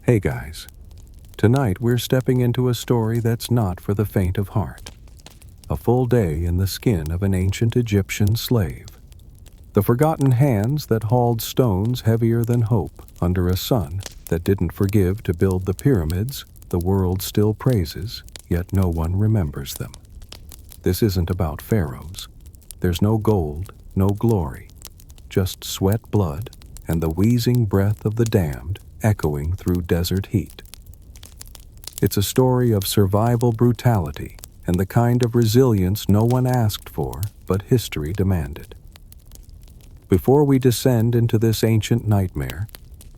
Hey guys, tonight we're stepping into a story that's not for the faint of heart. A full day in the skin of an ancient Egyptian slave. The forgotten hands that hauled stones heavier than hope under a sun that didn't forgive to build the pyramids the world still praises, yet no one remembers them. This isn't about pharaohs. There's no gold, no glory, just sweat blood and the wheezing breath of the damned echoing through desert heat. It's a story of survival brutality and the kind of resilience no one asked for but history demanded. Before we descend into this ancient nightmare,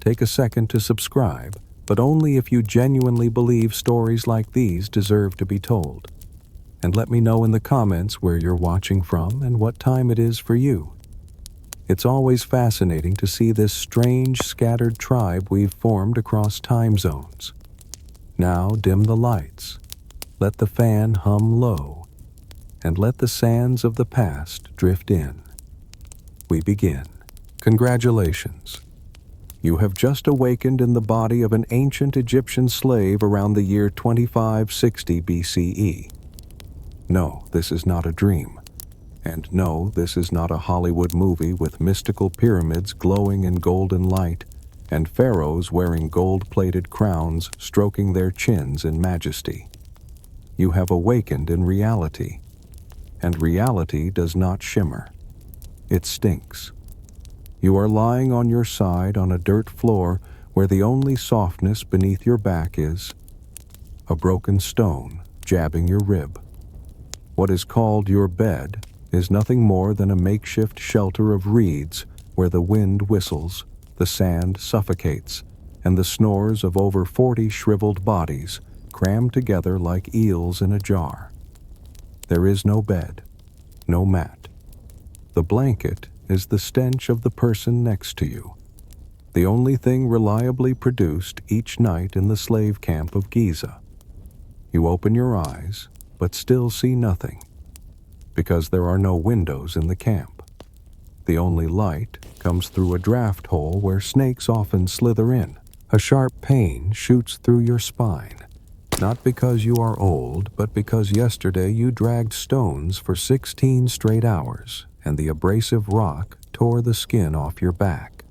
take a second to subscribe, but only if you genuinely believe stories like these deserve to be told. And let me know in the comments where you're watching from and what time it is for you. It's always fascinating to see this strange, scattered tribe we've formed across time zones. Now dim the lights, let the fan hum low, and let the sands of the past drift in. We begin. Congratulations. You have just awakened in the body of an ancient Egyptian slave around the year 2560 BCE. No, this is not a dream. And no, this is not a Hollywood movie with mystical pyramids glowing in golden light and pharaohs wearing gold-plated crowns stroking their chins in majesty. You have awakened in reality, and reality does not shimmer. It stinks. You are lying on your side on a dirt floor where the only softness beneath your back is a broken stone jabbing your rib. What is called your bed is nothing more than a makeshift shelter of reeds where the wind whistles, the sand suffocates, and the snores of over 40 shriveled bodies crammed together like eels in a jar. There is no bed, no mat. The blanket is the stench of the person next to you, the only thing reliably produced each night in the slave camp of Giza. You open your eyes, but still see nothing, because there are no windows in the camp. The only light comes through a draft hole where snakes often slither in. A sharp pain shoots through your spine, not because you are old, but because yesterday you dragged stones for 16 straight hours, and the abrasive rock tore the skin off your back.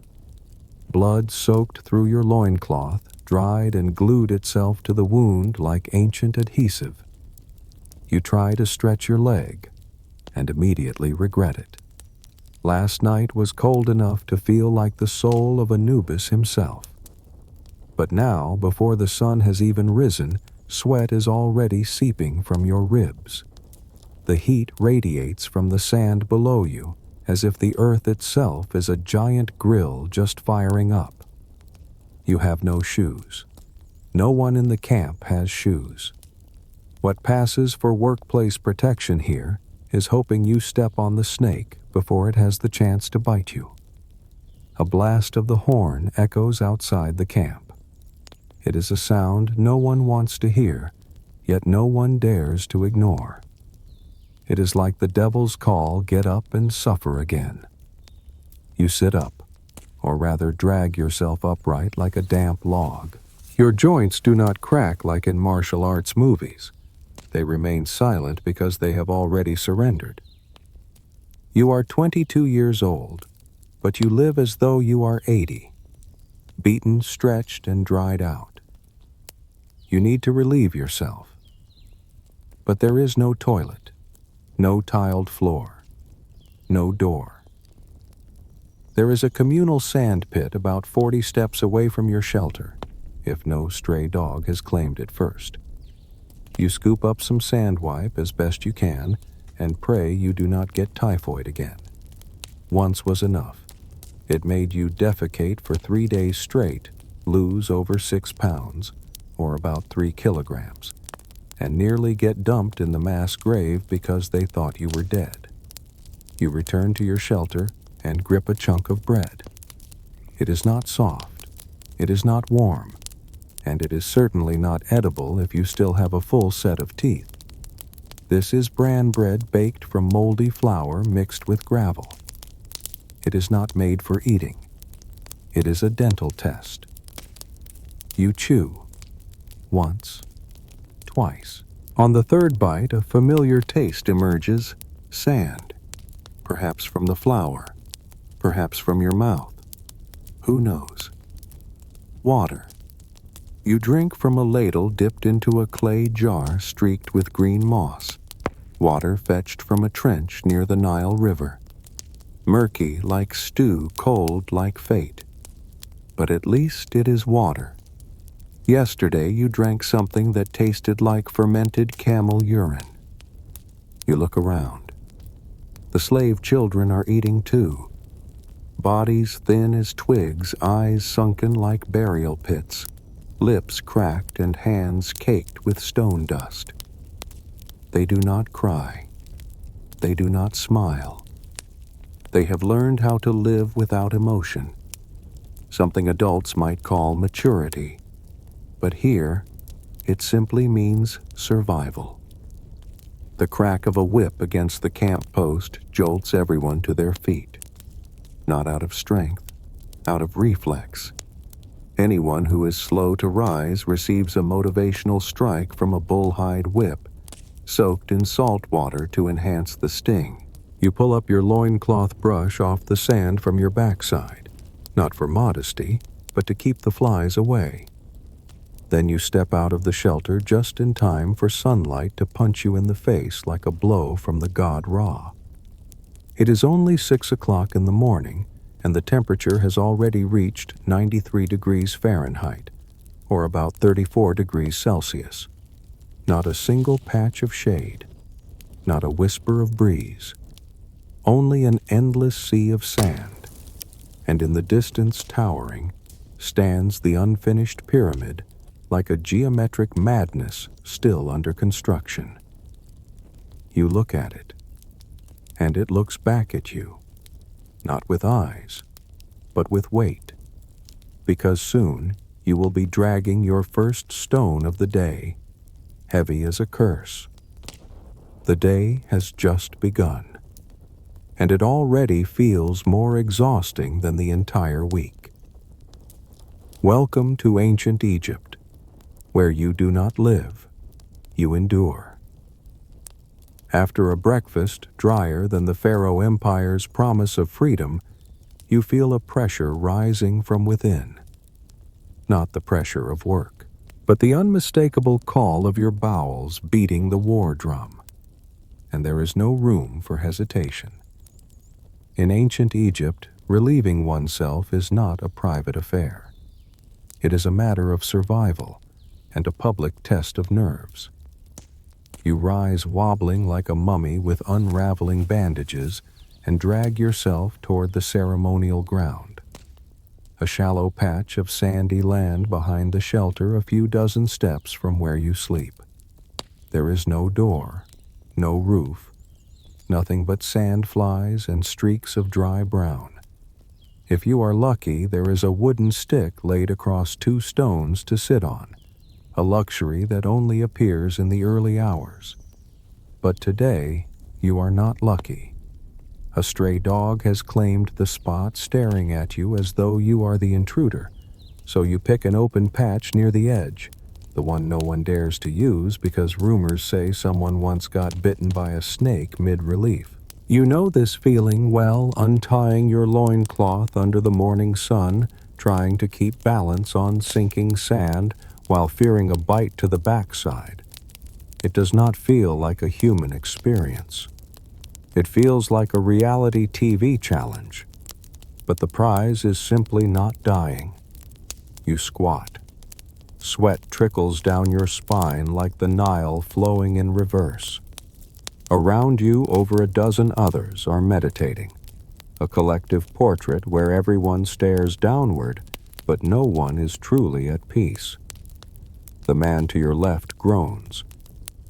Blood soaked through your loincloth, dried and glued itself to the wound like ancient adhesive. You try to stretch your leg, and immediately regret it. Last night was cold enough to feel like the soul of Anubis himself. But now, before the sun has even risen, sweat is already seeping from your ribs. The heat radiates from the sand below you, as if the earth itself is a giant grill just firing up. You have no shoes. No one in the camp has shoes. What passes for workplace protection here is hoping you step on the snake before it has the chance to bite you. A blast of the horn echoes outside the camp. It is a sound no one wants to hear, yet no one dares to ignore. It is like the devil's call, get up and suffer again. You sit up, or rather drag yourself upright like a damp log. Your joints do not crack like in martial arts movies. They remain silent because they have already surrendered. You are 22 years old, but you live as though you are 80, beaten, stretched, and dried out. You need to relieve yourself. But there is no toilet, no tiled floor, no door. There is a communal sand pit about 40 steps away from your shelter, if no stray dog has claimed it first. You scoop up some sand wipe as best you can and pray you do not get typhoid again. Once was enough. It made you defecate for 3 days straight, lose over 6 pounds, or about 3 kilograms, and nearly get dumped in the mass grave because they thought you were dead. You return to your shelter and grip a chunk of bread. It is not soft. It is not warm. And it is certainly not edible if you still have a full set of teeth. This is bran bread baked from moldy flour mixed with gravel. It is not made for eating. It is a dental test. You chew. Once. Twice. On the third bite, a familiar taste emerges. Sand. Perhaps from the flour. Perhaps from your mouth. Who knows? Water. You drink from a ladle dipped into a clay jar streaked with green moss. Water fetched from a trench near the Nile River. Murky like stew, cold like fate. But at least it is water. Yesterday you drank something that tasted like fermented camel urine. You look around. The slave children are eating too. Bodies thin as twigs, eyes sunken like burial pits, lips cracked and hands caked with stone dust. They do not cry. They do not smile. They have learned how to live without emotion, something adults might call maturity. But here, it simply means survival. The crack of a whip against the camp post jolts everyone to their feet. Not out of strength, out of reflex. Anyone who is slow to rise receives a motivational strike from a bullhide whip, soaked in salt water to enhance the sting. You pull up your loincloth brush off the sand from your backside, not for modesty, but to keep the flies away. Then you step out of the shelter just in time for sunlight to punch you in the face like a blow from the god Ra. It is only 6 o'clock in the morning, and the temperature has already reached 93 degrees Fahrenheit, or about 34 degrees Celsius. Not a single patch of shade, not a whisper of breeze, only an endless sea of sand, and in the distance towering stands the unfinished pyramid like a geometric madness still under construction. You look at it, and it looks back at you, not with eyes, but with weight, because soon you will be dragging your first stone of the day, heavy as a curse. The day has just begun, and it already feels more exhausting than the entire week. Welcome to ancient Egypt, where you do not live, you endure. After a breakfast drier than the Pharaoh Empire's promise of freedom, you feel a pressure rising from within. Not the pressure of work, but the unmistakable call of your bowels beating the war drum. And there is no room for hesitation. In ancient Egypt, relieving oneself is not a private affair. It is a matter of survival and a public test of nerves. You rise wobbling like a mummy with unraveling bandages and drag yourself toward the ceremonial ground. A shallow patch of sandy land behind the shelter a few dozen steps from where you sleep. There is no door, no roof, nothing but sand flies and streaks of dry brown. If you are lucky, there is a wooden stick laid across 2 stones to sit on, a luxury that only appears in the early hours. But today, you are not lucky. A stray dog has claimed the spot, staring at you as though you are the intruder, so you pick an open patch near the edge, the one no one dares to use because rumors say someone once got bitten by a snake mid-relief. You know this feeling well, untying your loincloth under the morning sun, trying to keep balance on sinking sand while fearing a bite to the backside. It does not feel like a human experience. It feels like a reality TV challenge, but the prize is simply not dying. You squat. Sweat trickles down your spine like the Nile flowing in reverse. Around you, over a dozen others are meditating, a collective portrait where everyone stares downward, but no one is truly at peace. The man to your left groans.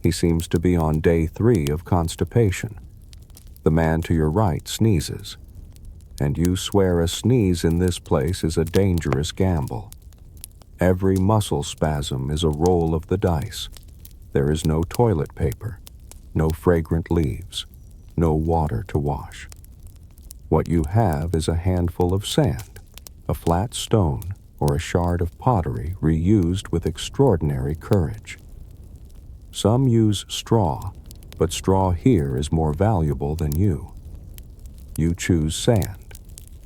He seems to be on day 3 of constipation. The man to your right sneezes, and you swear a sneeze in this place is a dangerous gamble. Every muscle spasm is a roll of the dice. There is no toilet paper, no fragrant leaves, no water to wash. What you have is a handful of sand, a flat stone, or a shard of pottery reused with extraordinary courage. Some use straw, but straw here is more valuable than you. You choose sand.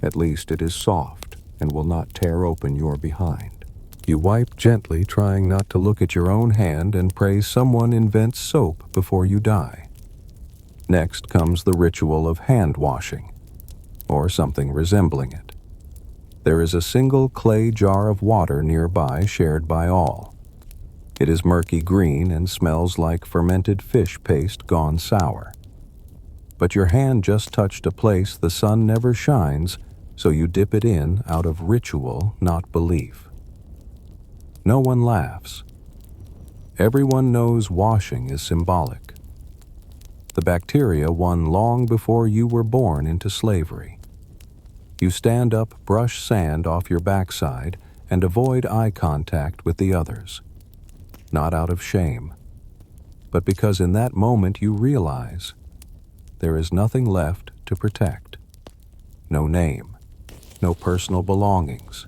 At least it is soft and will not tear open your behind. You wipe gently, trying not to look at your own hand, and pray someone invents soap before you die. Next comes the ritual of hand washing, or something resembling it. There is a single clay jar of water nearby shared by all. It is murky green and smells like fermented fish paste gone sour. But your hand just touched a place the sun never shines, so you dip it in out of ritual, not belief. No one laughs. Everyone knows washing is symbolic. The bacteria won long before you were born into slavery. You stand up, brush sand off your backside, and avoid eye contact with the others. Not out of shame, but because in that moment you realize there is nothing left to protect. No name, no personal belongings,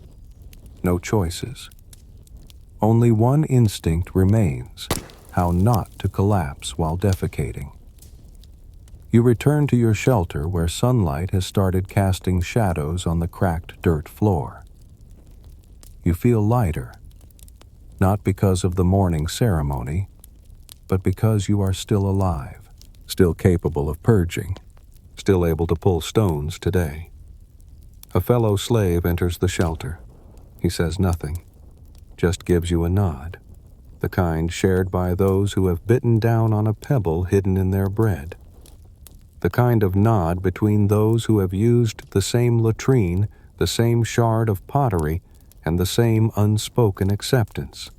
no choices. Only one instinct remains: how not to collapse while defecating. You return to your shelter where sunlight has started casting shadows on the cracked dirt floor. You feel lighter, not because of the morning ceremony, but because you are still alive, still capable of purging, still able to pull stones today. A fellow slave enters the shelter. He says nothing, just gives you a nod, the kind shared by those who have bitten down on a pebble hidden in their bread. The kind of nod between those who have used the same latrine, the same shard of pottery, and the same unspoken acceptance.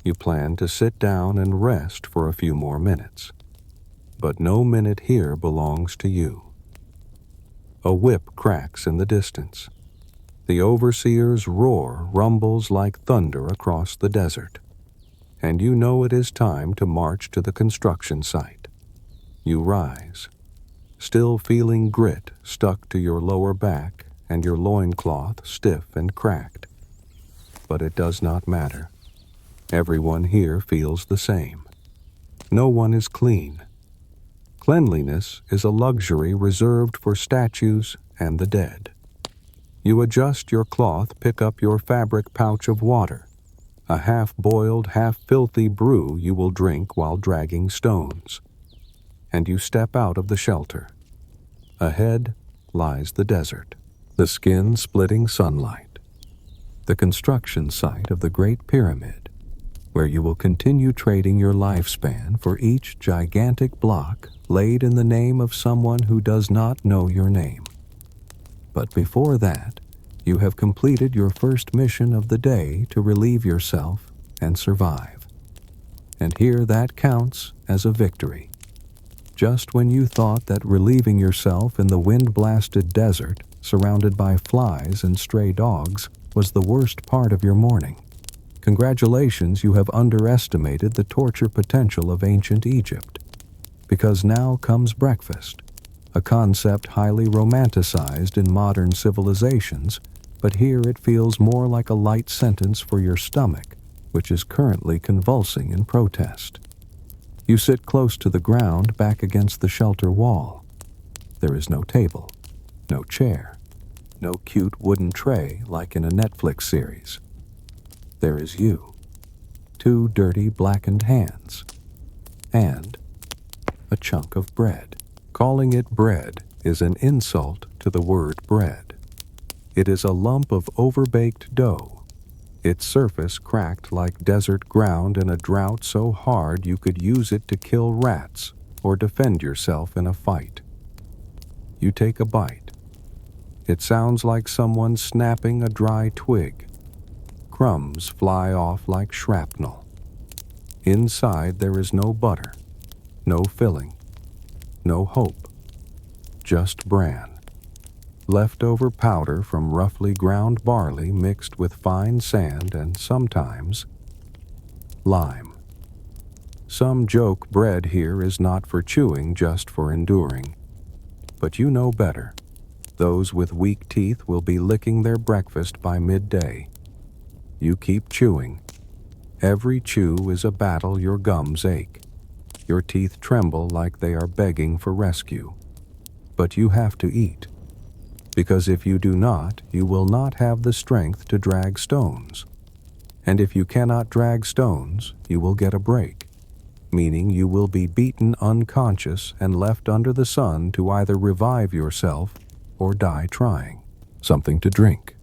You plan to sit down and rest for a few more minutes, but no minute here belongs to you. A whip cracks in the distance. The overseer's roar rumbles like thunder across the desert, and you know it is time to march to the construction site. You rise, still feeling grit stuck to your lower back and your loincloth stiff and cracked. But it does not matter. Everyone here feels the same. No one is clean. Cleanliness is a luxury reserved for statues and the dead. You adjust your cloth, pick up your fabric pouch of water, a half-boiled, half-filthy brew you will drink while dragging stones. And you step out of the shelter. Ahead lies the desert, the skin-splitting sunlight, the construction site of the Great Pyramid, where you will continue trading your lifespan for each gigantic block laid in the name of someone who does not know your name. But before that, you have completed your first mission of the day to relieve yourself and survive. And here that counts as a victory. Just when you thought that relieving yourself in the wind-blasted desert, surrounded by flies and stray dogs, was the worst part of your morning. Congratulations, you have underestimated the torture potential of ancient Egypt. Because now comes breakfast, a concept highly romanticized in modern civilizations, but here it feels more like a light sentence for your stomach, which is currently convulsing in protest. You sit close to the ground, back against the shelter wall. There is no table, no chair, no cute wooden tray like in a Netflix series. There is you, two dirty blackened hands, and a chunk of bread. Calling it bread is an insult to the word bread. It is a lump of overbaked dough, its surface cracked like desert ground in a drought so hard you could use it to kill rats or defend yourself in a fight. You take a bite. It sounds like someone snapping a dry twig. Crumbs fly off like shrapnel. Inside there is no butter, no filling, no hope, just bran. Leftover powder from roughly ground barley mixed with fine sand and sometimes lime. Some joke bread here is not for chewing, just for enduring. But you know better. Those with weak teeth will be licking their breakfast by midday, You keep chewing. Every chew is a battle. Your gums ache. Your teeth tremble like they are begging for rescue. But you have to eat, because if you do not, you will not have the strength to drag stones. And if you cannot drag stones, you will get a break, meaning you will be beaten unconscious and left under the sun to either revive yourself or die trying. Something to drink.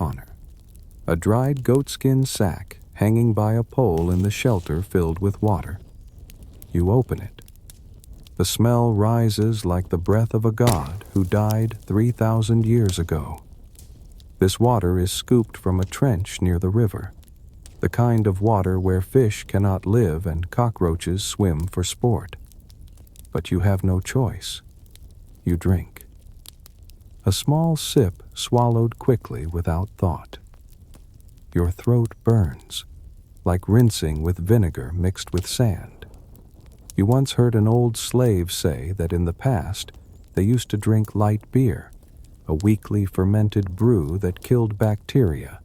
Honor. A dried goatskin sack hanging by a pole in the shelter filled with water. You open it. The smell rises like the breath of a god who died 3,000 years ago. This water is scooped from a trench near the river, the kind of water where fish cannot live and cockroaches swim for sport. But you have no choice. You drink. A small sip swallowed quickly without thought. Your throat burns, like rinsing with vinegar mixed with sand. You once heard an old slave say that in the past they used to drink light beer, a weakly fermented brew that killed bacteria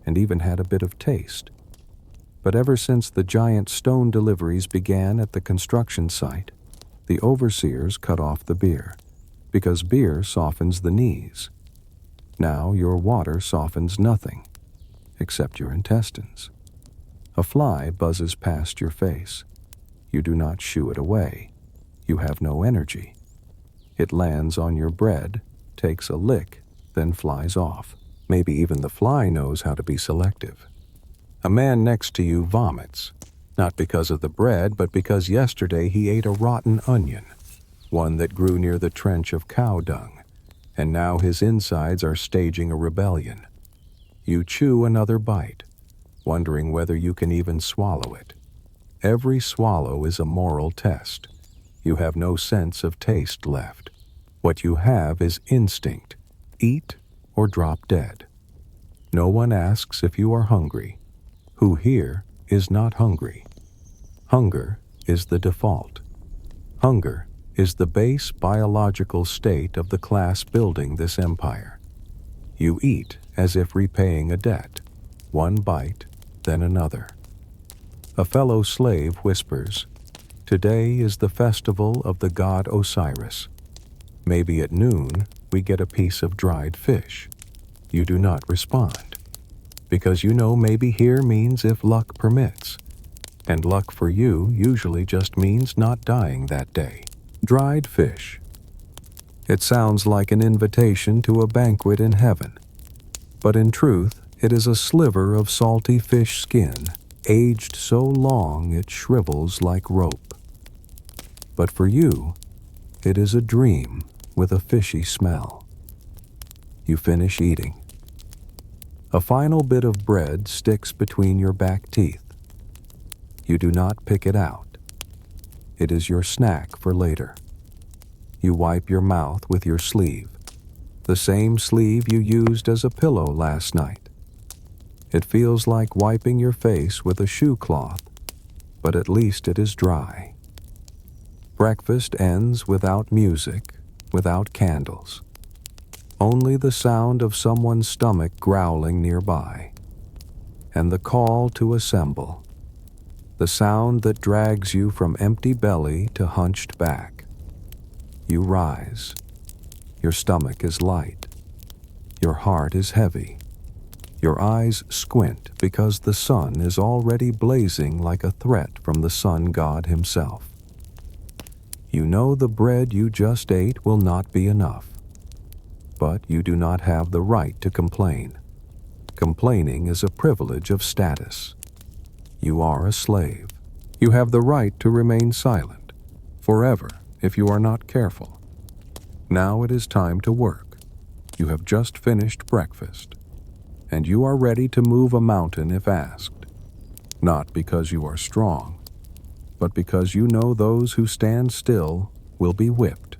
and even had a bit of taste. But ever since the giant stone deliveries began at the construction site, the overseers cut off the beer, because beer softens the knees. Now your water softens nothing, except your intestines. A fly buzzes past your face. You do not shoo it away. You have no energy. It lands on your bread, takes a lick, then flies off. Maybe even the fly knows how to be selective. A man next to you vomits, not because of the bread, but because yesterday he ate a rotten onion, one that grew near the trench of cow dung, and now his insides are staging a rebellion. You chew another bite, wondering whether you can even swallow it. Every swallow is a moral test. You have no sense of taste left. What you have is instinct. Eat or drop dead. No one asks if you are hungry. Who here is not hungry? Hunger is the default. Hunger is the base biological state of the class building this empire. You eat as if repaying a debt, one bite, then another. A fellow slave whispers, "Today is the festival of the god Osiris. Maybe at noon we get a piece of dried fish." You do not respond, because you know maybe here means if luck permits, and luck for you usually just means not dying that day. Dried fish. It sounds like an invitation to a banquet in heaven, but in truth it is a sliver of salty fish skin, aged so long it shrivels like rope. But for you, it is a dream with a fishy smell. You finish eating. A final bit of bread sticks between your back teeth. You do not pick it out. It is your snack for later. You wipe your mouth with your sleeve, the same sleeve you used as a pillow last night. It feels like wiping your face with a shoe cloth, but at least it is dry. Breakfast ends without music, without candles. Only the sound of someone's stomach growling nearby, and the call to assemble, the sound that drags you from empty belly to hunched back. You rise. Your stomach is light. Your heart is heavy. Your eyes squint because the sun is already blazing like a threat from the sun god himself. You know the bread you just ate will not be enough, but you do not have the right to complain. Complaining is a privilege of status. You are a slave. You have the right to remain silent, forever, if you are not careful. Now it is time to work. You have just finished breakfast, and you are ready to move a mountain if asked, not because you are strong, but because you know those who stand still will be whipped,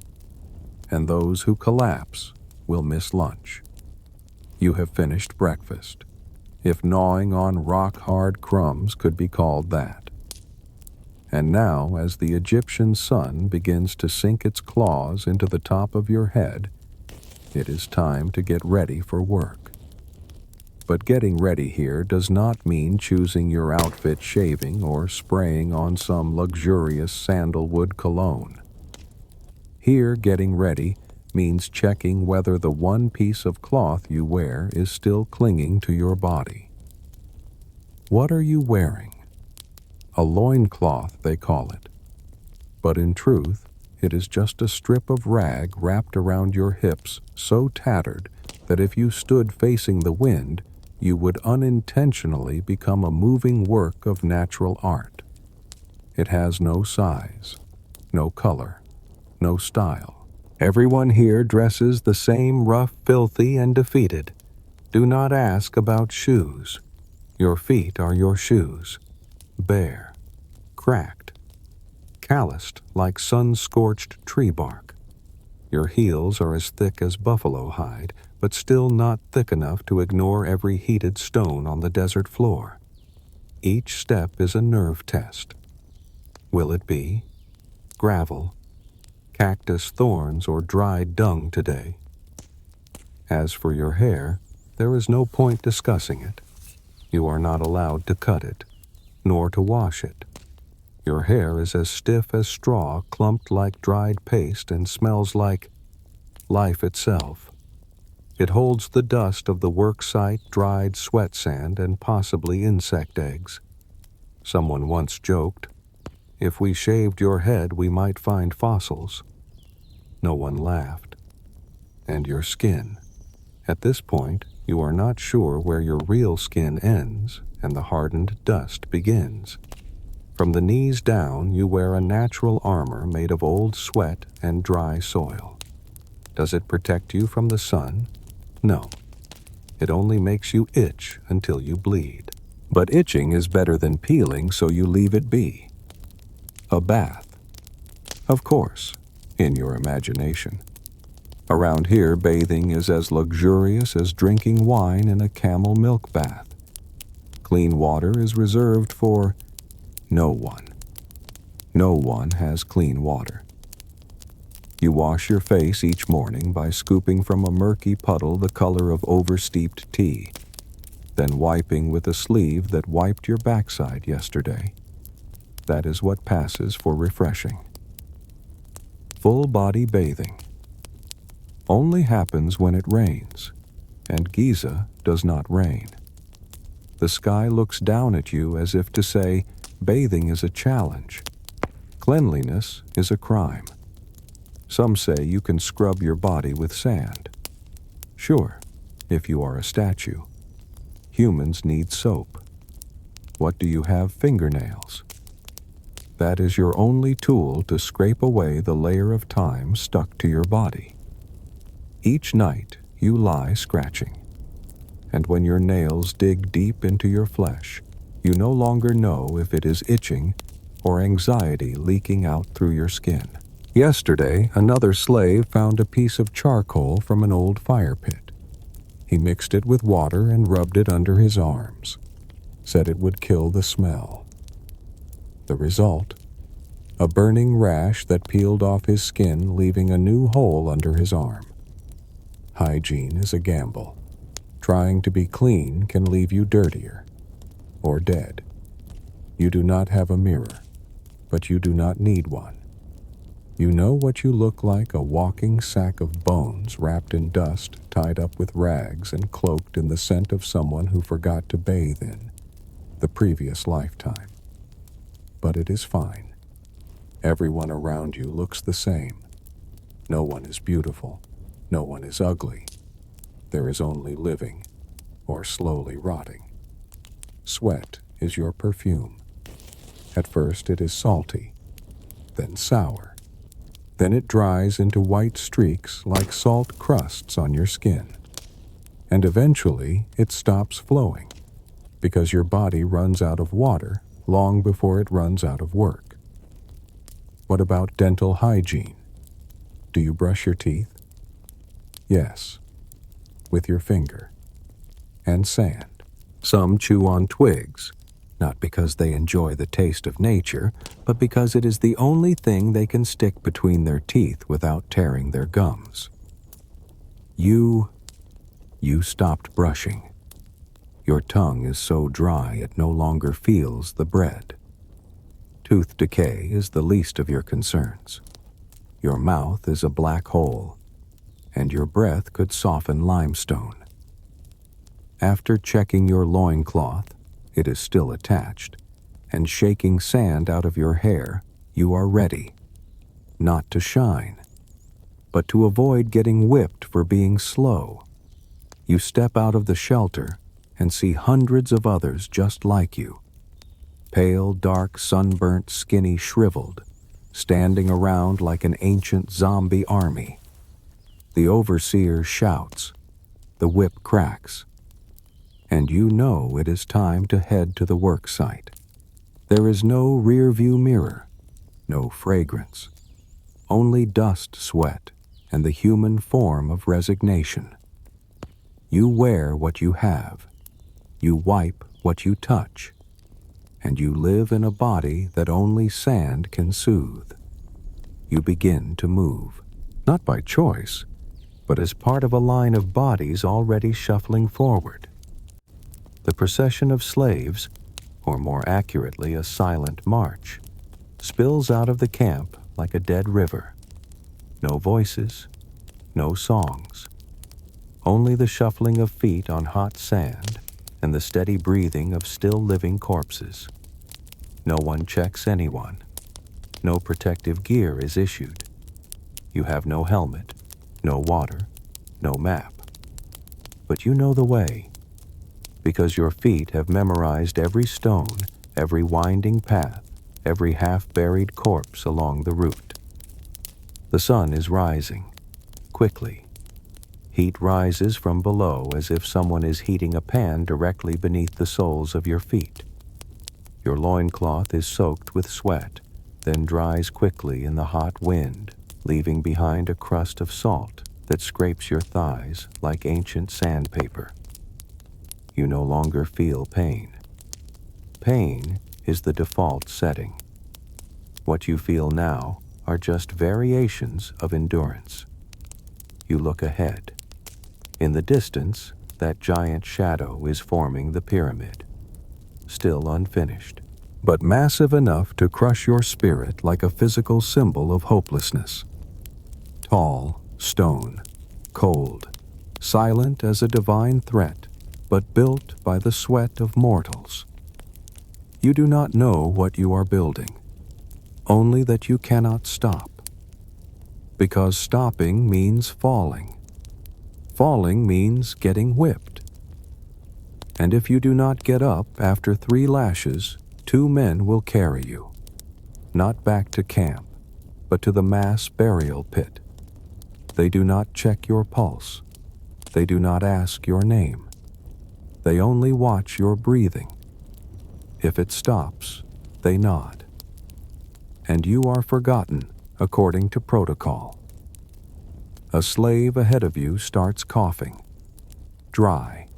and those who collapse will miss lunch. You have finished breakfast, if gnawing on rock-hard crumbs could be called that. And now, as the Egyptian sun begins to sink its claws into the top of your head, it is time to get ready for work. But getting ready here does not mean choosing your outfit, shaving, or spraying on some luxurious sandalwood cologne. Here, getting ready means checking whether the one piece of cloth you wear is still clinging to your body. What are you wearing? A loincloth, they call it. But in truth, it is just a strip of rag wrapped around your hips, so tattered that if you stood facing the wind, you would unintentionally become a moving work of natural art. It has no size, no color, no style. Everyone here dresses the same, rough, filthy, and defeated. Do not ask about shoes. Your feet are your shoes, bare, cracked, calloused like sun-scorched tree bark. Your heels are as thick as buffalo hide, but still not thick enough to ignore every heated stone on the desert floor. Each step is a nerve test. Will it be gravel, cactus thorns, or dried dung today? As for your hair, there is no point discussing it. You are not allowed to cut it, nor to wash it. Your hair is as stiff as straw, clumped like dried paste, and smells like life itself. It holds the dust of the work site, dried sweat sand, and possibly insect eggs. Someone once joked, "If we shaved your head, we might find fossils." No one laughed. And your skin. At this point, you are not sure where your real skin ends and the hardened dust begins. From the knees down, you wear a natural armor made of old sweat and dry soil. Does it protect you from the sun? No. It only makes you itch until you bleed. But itching is better than peeling, so you leave it be. A bath. Of course, in your imagination. Around here, bathing is as luxurious as drinking wine in a camel milk bath. Clean water is reserved for no one. No one has clean water. You wash your face each morning by scooping from a murky puddle the color of oversteeped tea, then wiping with a sleeve that wiped your backside yesterday. That is what passes for refreshing. Full body bathing only happens when it rains, and Giza does not rain. The sky looks down at you as if to say, bathing is a challenge. Cleanliness is a crime. Some say you can scrub your body with sand. Sure, if you are a statue. Humans need soap. What do you have? Fingernails. That is your only tool to scrape away the layer of time stuck to your body. Each night you lie scratching, and when your nails dig deep into your flesh, you no longer know if it is itching or anxiety leaking out through your skin. Yesterday, another slave found a piece of charcoal from an old fire pit. He mixed it with water and rubbed it under his arms, said it would kill the smell. The result? A burning rash that peeled off his skin, leaving a new hole under his arm. Hygiene is a gamble. Trying to be clean can leave you dirtier or dead. You do not have a mirror, but you do not need one. You know what you look like, a walking sack of bones wrapped in dust, tied up with rags, and cloaked in the scent of someone who forgot to bathe in the previous lifetime. But it is fine. Everyone around you looks the same. No one is beautiful. No one is ugly. There is only living, or slowly rotting. Sweat is your perfume. At first it is salty, then sour. Then it dries into white streaks like salt crusts on your skin. And eventually it stops flowing, because your body runs out of water long before it runs out of work. What about dental hygiene? Do you brush your teeth? Yes, with your finger. And sand. Some chew on twigs, not because they enjoy the taste of nature, but because it is the only thing they can stick between their teeth without tearing their gums. You stopped brushing. Your tongue is so dry it no longer feels the bread. Tooth decay is the least of your concerns. Your mouth is a black hole, and your breath could soften limestone. After checking your loincloth, it is still attached, and shaking sand out of your hair, you are ready, not to shine, but to avoid getting whipped for being slow. You step out of the shelter and see hundreds of others just like you, pale, dark, sunburnt, skinny, shriveled, standing around like an ancient zombie army. The overseer shouts, the whip cracks, and you know it is time to head to the work site. There is no rear-view mirror, no fragrance, only dust, sweat, and the human form of resignation. You wear what you have, you wipe what you touch, and you live in a body that only sand can soothe. You begin to move, not by choice, but as part of a line of bodies already shuffling forward. The procession of slaves, or more accurately a silent march, spills out of the camp like a dead river. No voices, no songs, only the shuffling of feet on hot sand and the steady breathing of still living corpses. No one checks anyone. No protective gear is issued. You have no helmet, no water, no map. But you know the way, because your feet have memorized every stone, every winding path, every half-buried corpse along the route. The sun is rising, quickly. Heat rises from below as if someone is heating a pan directly beneath the soles of your feet. Your loincloth is soaked with sweat, then dries quickly in the hot wind, leaving behind a crust of salt that scrapes your thighs like ancient sandpaper. You no longer feel pain. Pain is the default setting. What you feel now are just variations of endurance. You look ahead. In the distance, that giant shadow is forming the pyramid, still unfinished, but massive enough to crush your spirit like a physical symbol of hopelessness. Tall, stone, cold, silent as a divine threat, but built by the sweat of mortals. You do not know what you are building, only that you cannot stop. Because stopping means falling. Falling means getting whipped. And if you do not get up after 3 lashes, 2 men will carry you, not back to camp, but to the mass burial pit. They do not check your pulse. They do not ask your name. They only watch your breathing. If it stops, they nod. And you are forgotten according to protocol. A slave ahead of you starts coughing, dry,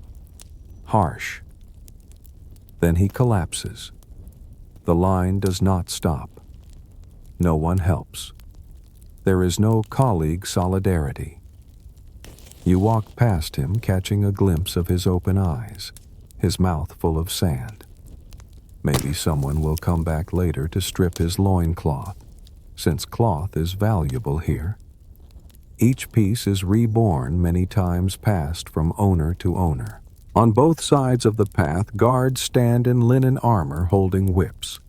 harsh. Then he collapses. The line does not stop. No one helps. There is no colleague solidarity. You walk past him, catching a glimpse of his open eyes, his mouth full of sand. Maybe someone will come back later to strip his loincloth, since cloth is valuable here. Each piece is reborn many times past from owner to owner. On both sides of the path, guards stand in linen armor holding whips,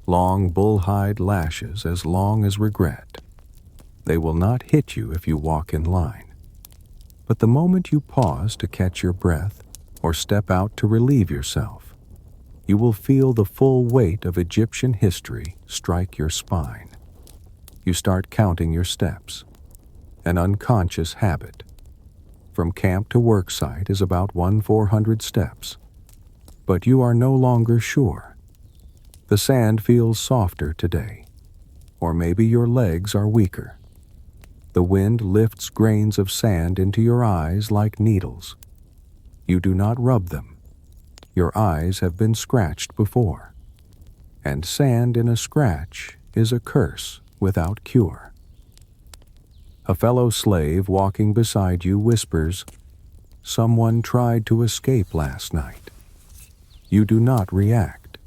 long bull-hide lashes as long as regret. They will not hit you if you walk in line. But the moment you pause to catch your breath or step out to relieve yourself, you will feel the full weight of Egyptian history strike your spine. You start counting your steps, an unconscious habit. From camp to worksite is about 1/400 steps, but you are no longer sure. The sand feels softer today, or maybe your legs are weaker. The wind lifts grains of sand into your eyes like needles. You do not rub them. Your eyes have been scratched before, and sand in a scratch is a curse without cure. A fellow slave walking beside you whispers, "Someone tried to escape last night." You do not react.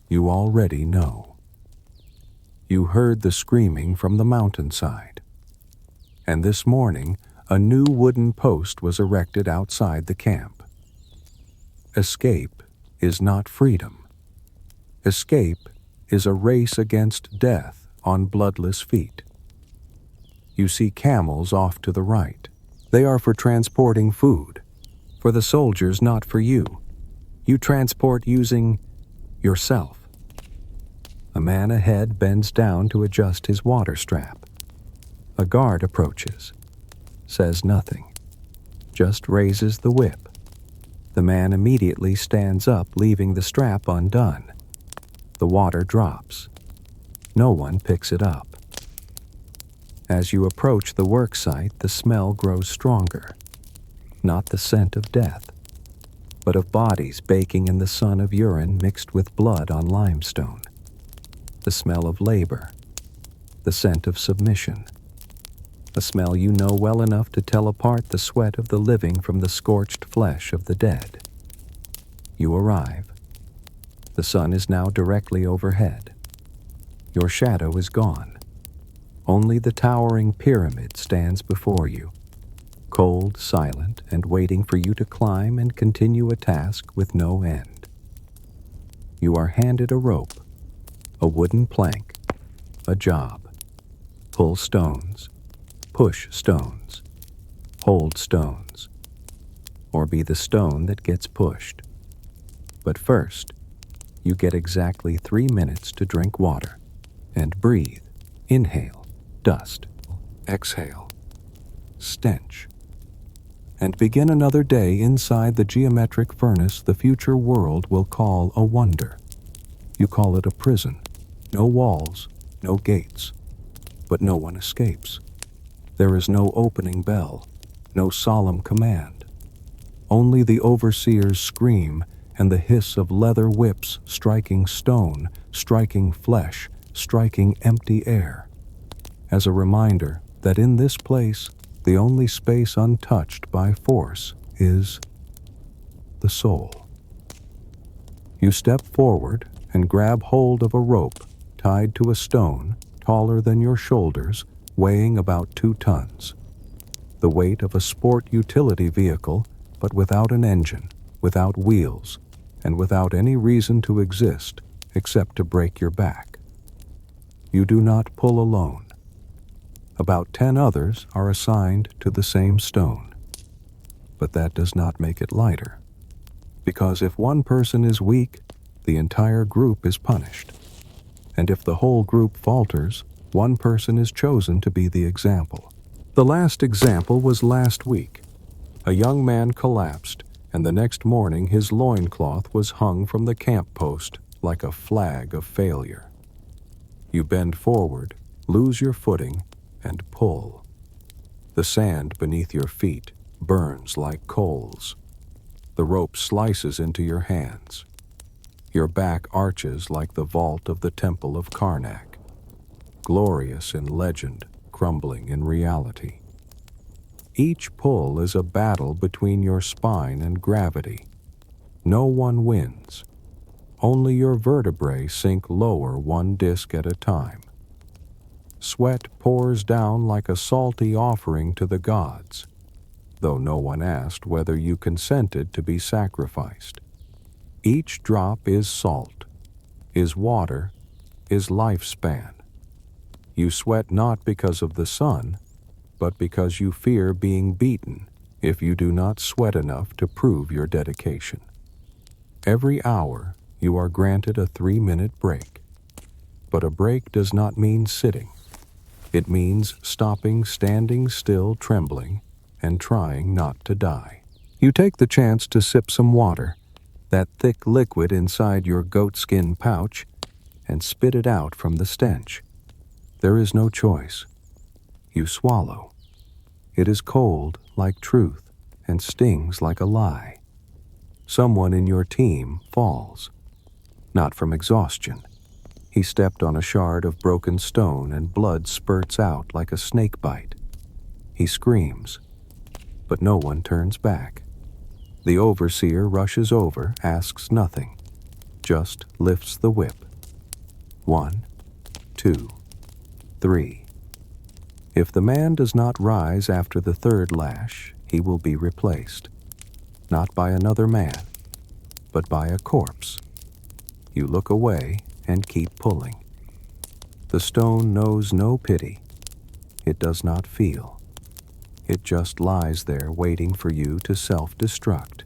You already know. You heard the screaming from the mountainside. And this morning, a new wooden post was erected outside the camp. Escape is not freedom. Escape is a race against death on bloodless feet. You see camels off to the right. They are for transporting food. For the soldiers, not for you. You transport using yourself. A man ahead bends down to adjust his water strap. A guard approaches, says nothing, just raises the whip. The man immediately stands up, leaving the strap undone. The water drops. No one picks it up. As you approach the work site, the smell grows stronger. Not the scent of death, but of bodies baking in the sun of urine mixed with blood on limestone. The smell of labor. The scent of submission. A smell you know well enough to tell apart the sweat of the living from the scorched flesh of the dead. You arrive. The sun is now directly overhead. Your shadow is gone. Only the towering pyramid stands before you, cold, silent, and waiting for you to climb and continue a task with no end. You are handed a rope, a wooden plank, a job. Pull stones, push stones, hold stones, or be the stone that gets pushed. But first, you get exactly 3 minutes to drink water and breathe. Inhale, dust. Exhale, stench. And begin another day inside the geometric furnace the future world will call a wonder. You call it a prison. No walls, no gates. But no one escapes. There is no opening bell, no solemn command. Only the overseer's scream and the hiss of leather whips striking stone, striking flesh, striking empty air. As a reminder that in this place, the only space untouched by force is the soul. You step forward and grab hold of a rope tied to a stone taller than your shoulders, weighing about 2 tons. The weight of a sport utility vehicle, but without an engine, without wheels, and without any reason to exist except to break your back. You do not pull alone. About 10 others are assigned to the same stone. But that does not make it lighter, because if one person is weak, the entire group is punished. And if the whole group falters, one person is chosen to be the example. The last example was last week. A young man collapsed, and the next morning his loincloth was hung from the camp post like a flag of failure. You bend forward, lose your footing, and pull. The sand beneath your feet burns like coals. The rope slices into your hands. Your back arches like the vault of the Temple of Karnak, glorious in legend, crumbling in reality. Each pull is a battle between your spine and gravity. No one wins. Only your vertebrae sink lower one disc at a time. Sweat pours down like a salty offering to the gods, though no one asked whether you consented to be sacrificed. Each drop is salt, is water, is lifespan. You sweat not because of the sun, but because you fear being beaten if you do not sweat enough to prove your dedication. Every hour, you are granted a 3-minute break. But a break does not mean sitting. It means stopping, standing still, trembling, and trying not to die. You take the chance to sip some water, that thick liquid inside your goatskin pouch, and spit it out from the stench. There is no choice. You swallow. It is cold like truth and stings like a lie. Someone in your team falls. Not from exhaustion. He stepped on a shard of broken stone and blood spurts out like a snake bite. He screams, but no one turns back. The overseer rushes over, asks nothing, just lifts the whip. 1, 2, 3. If the man does not rise after the third lash, he will be replaced, not by another man, but by a corpse. You look away and keep pulling. The stone knows no pity. It does not feel. It just lies there waiting for you to self-destruct.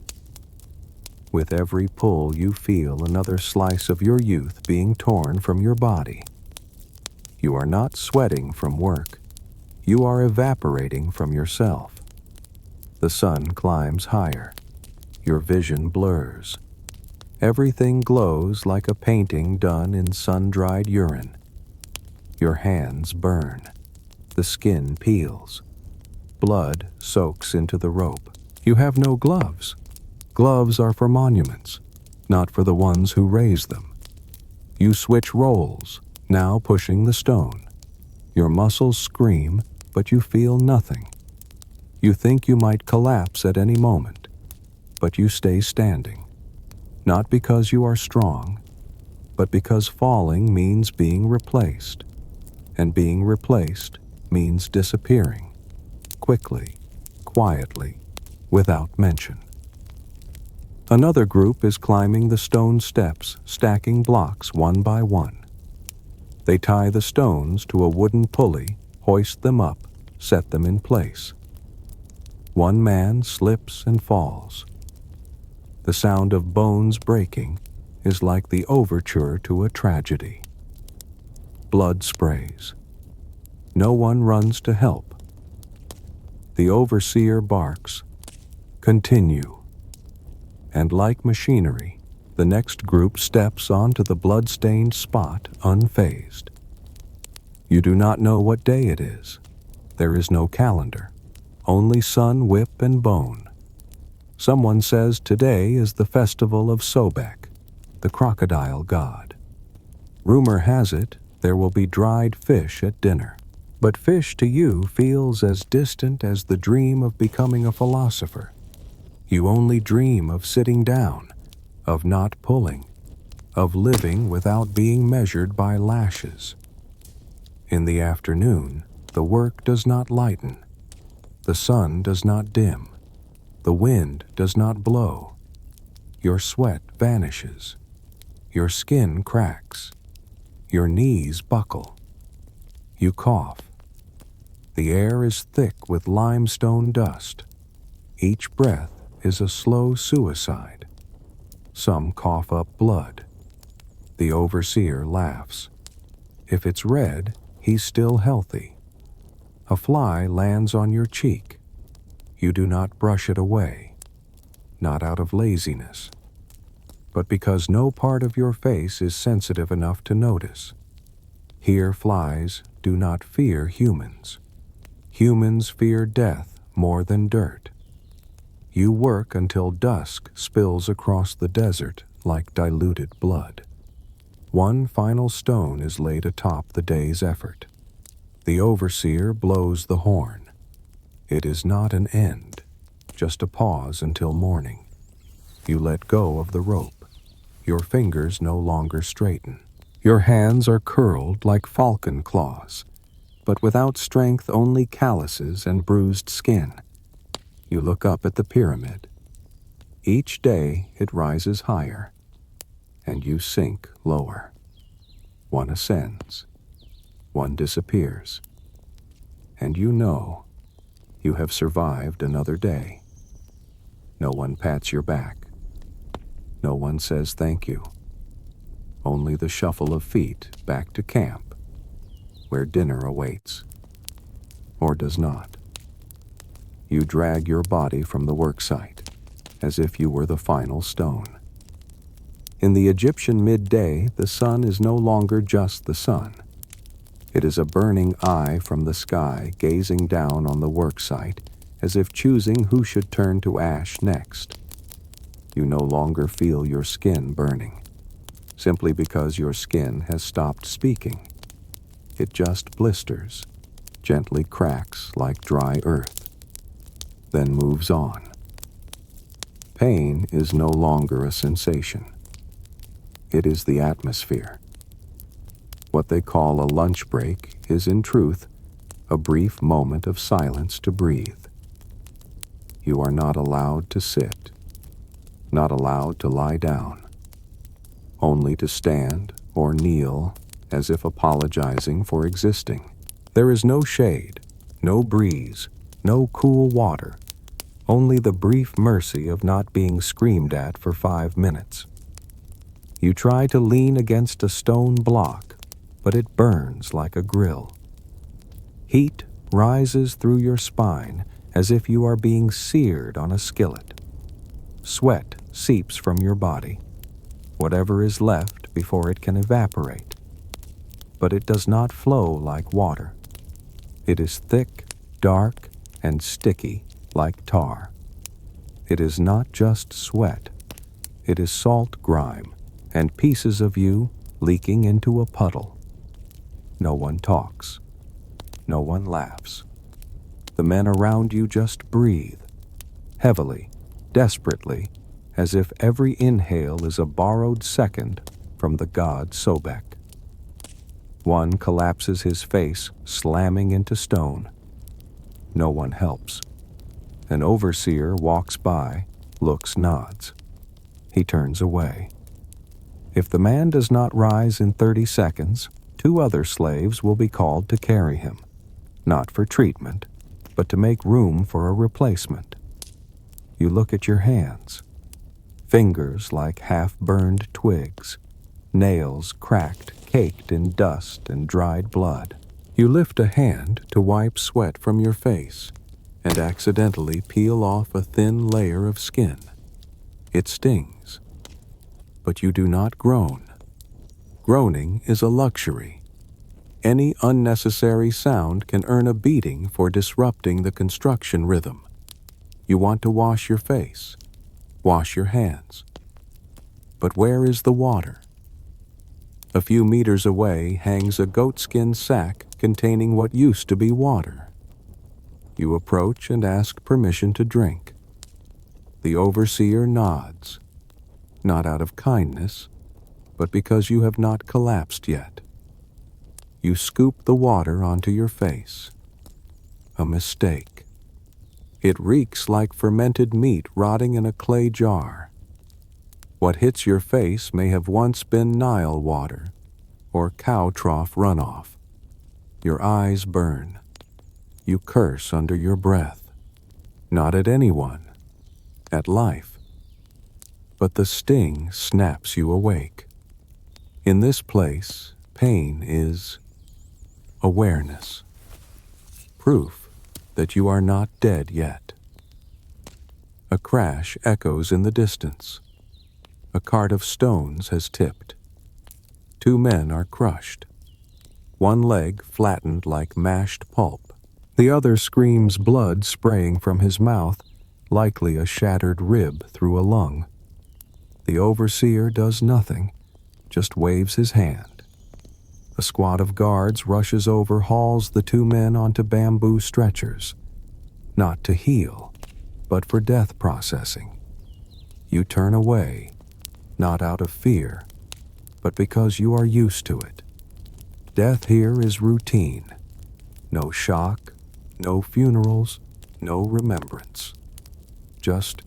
With every pull, you feel another slice of your youth being torn from your body. You are not sweating from work. You are evaporating from yourself. The sun climbs higher. Your vision blurs. Everything glows like a painting done in sun-dried urine. Your hands burn. The skin peels. Blood soaks into the rope. You have no gloves. Gloves are for monuments, not for the ones who raise them. You switch roles, now pushing the stone. Your muscles scream, but you feel nothing. You think you might collapse at any moment, but you stay standing. Not because you are strong, but because falling means being replaced, and being replaced means disappearing, quickly, quietly, without mention. Another group is climbing the stone steps, stacking blocks one by one. They tie the stones to a wooden pulley, hoist them up, set them in place. One man slips and falls. The sound of bones breaking is like the overture to a tragedy. Blood sprays. No one runs to help. The overseer barks, "Continue." And like machinery, the next group steps onto the blood-stained spot unfazed. You do not know what day it is. There is no calendar, only sun, whip, and bone. Someone says today is the festival of Sobek, the crocodile god. Rumor has it there will be dried fish at dinner. But fish to you feels as distant as the dream of becoming a philosopher. You only dream of sitting down, of not pulling, of living without being measured by lashes. In the afternoon, the work does not lighten. The sun does not dim. The wind does not blow. Your sweat vanishes. Your skin cracks. Your knees buckle. You cough. The air is thick with limestone dust. Each breath is a slow suicide. Some cough up blood. The overseer laughs. If it's red, he's still healthy. A fly lands on your cheek. You do not brush it away, not out of laziness, but because no part of your face is sensitive enough to notice. Here flies do not fear humans. Humans fear death more than dirt. You work until dusk spills across the desert like diluted blood. One final stone is laid atop the day's effort. The overseer blows the horn. It is not an end, just a pause until morning. You let go of the rope. Your fingers no longer straighten. Your hands are curled like falcon claws, but without strength, only calluses and bruised skin. You look up at the pyramid. Each day it rises higher, and you sink lower. One ascends, one disappears, and you know you have survived another day. No one pats your back. No one says thank you. Only the shuffle of feet back to camp, where dinner awaits, or does not. You drag your body from the worksite, as if you were the final stone. In the Egyptian midday, the sun is no longer just the sun. It is a burning eye from the sky gazing down on the worksite, as if choosing who should turn to ash next. You no longer feel your skin burning, simply because your skin has stopped speaking. It just blisters, gently cracks like dry earth, then moves on. Pain is no longer a sensation. It is the atmosphere. What they call a lunch break is, in truth, a brief moment of silence to breathe. You are not allowed to sit, not allowed to lie down, only to stand or kneel as if apologizing for existing. There is no shade, no breeze, no cool water, only the brief mercy of not being screamed at for 5 minutes. You try to lean against a stone block, but it burns like a grill. Heat rises through your spine as if you are being seared on a skillet. Sweat seeps from your body, whatever is left before it can evaporate. But it does not flow like water. It is thick, dark, and sticky like tar. It is not just sweat. It is salt grime and pieces of you leaking into a puddle. No one talks. No one laughs. The men around you just breathe, heavily, desperately, as if every inhale is a borrowed second from the god Sobek. One collapses his face, slamming into stone. No one helps. An overseer walks by, looks, nods. He turns away. If the man does not rise in 30 seconds, 2 other slaves will be called to carry him, not for treatment, but to make room for a replacement. You look at your hands. Fingers like half-burned twigs, nails cracked, caked in dust and dried blood. You lift a hand to wipe sweat from your face and accidentally peel off a thin layer of skin. It stings. But you do not groan. Groaning is a luxury. Any unnecessary sound can earn a beating for disrupting the construction rhythm. You want to wash your face, wash your hands. But where is the water? A few meters away hangs a goatskin sack containing what used to be water. You approach and ask permission to drink. The overseer nods, not out of kindness, but because you have not collapsed yet. You scoop the water onto your face. A mistake. It reeks like fermented meat rotting in a clay jar. What hits your face may have once been Nile water or cow trough runoff. Your eyes burn. You curse under your breath. Not at anyone, at life. But the sting snaps you awake. In this place, pain is awareness. Proof that you are not dead yet. A crash echoes in the distance. A cart of stones has tipped. 2 men are crushed. One leg flattened like mashed pulp. The other screams blood spraying from his mouth, likely a shattered rib through a lung. The overseer does nothing, just waves his hand. A squad of guards rushes over, hauls the 2 men onto bamboo stretchers. Not to heal, but for death processing. You turn away, not out of fear, but because you are used to it. Death here is routine. No shock, no funerals, no remembrance. Just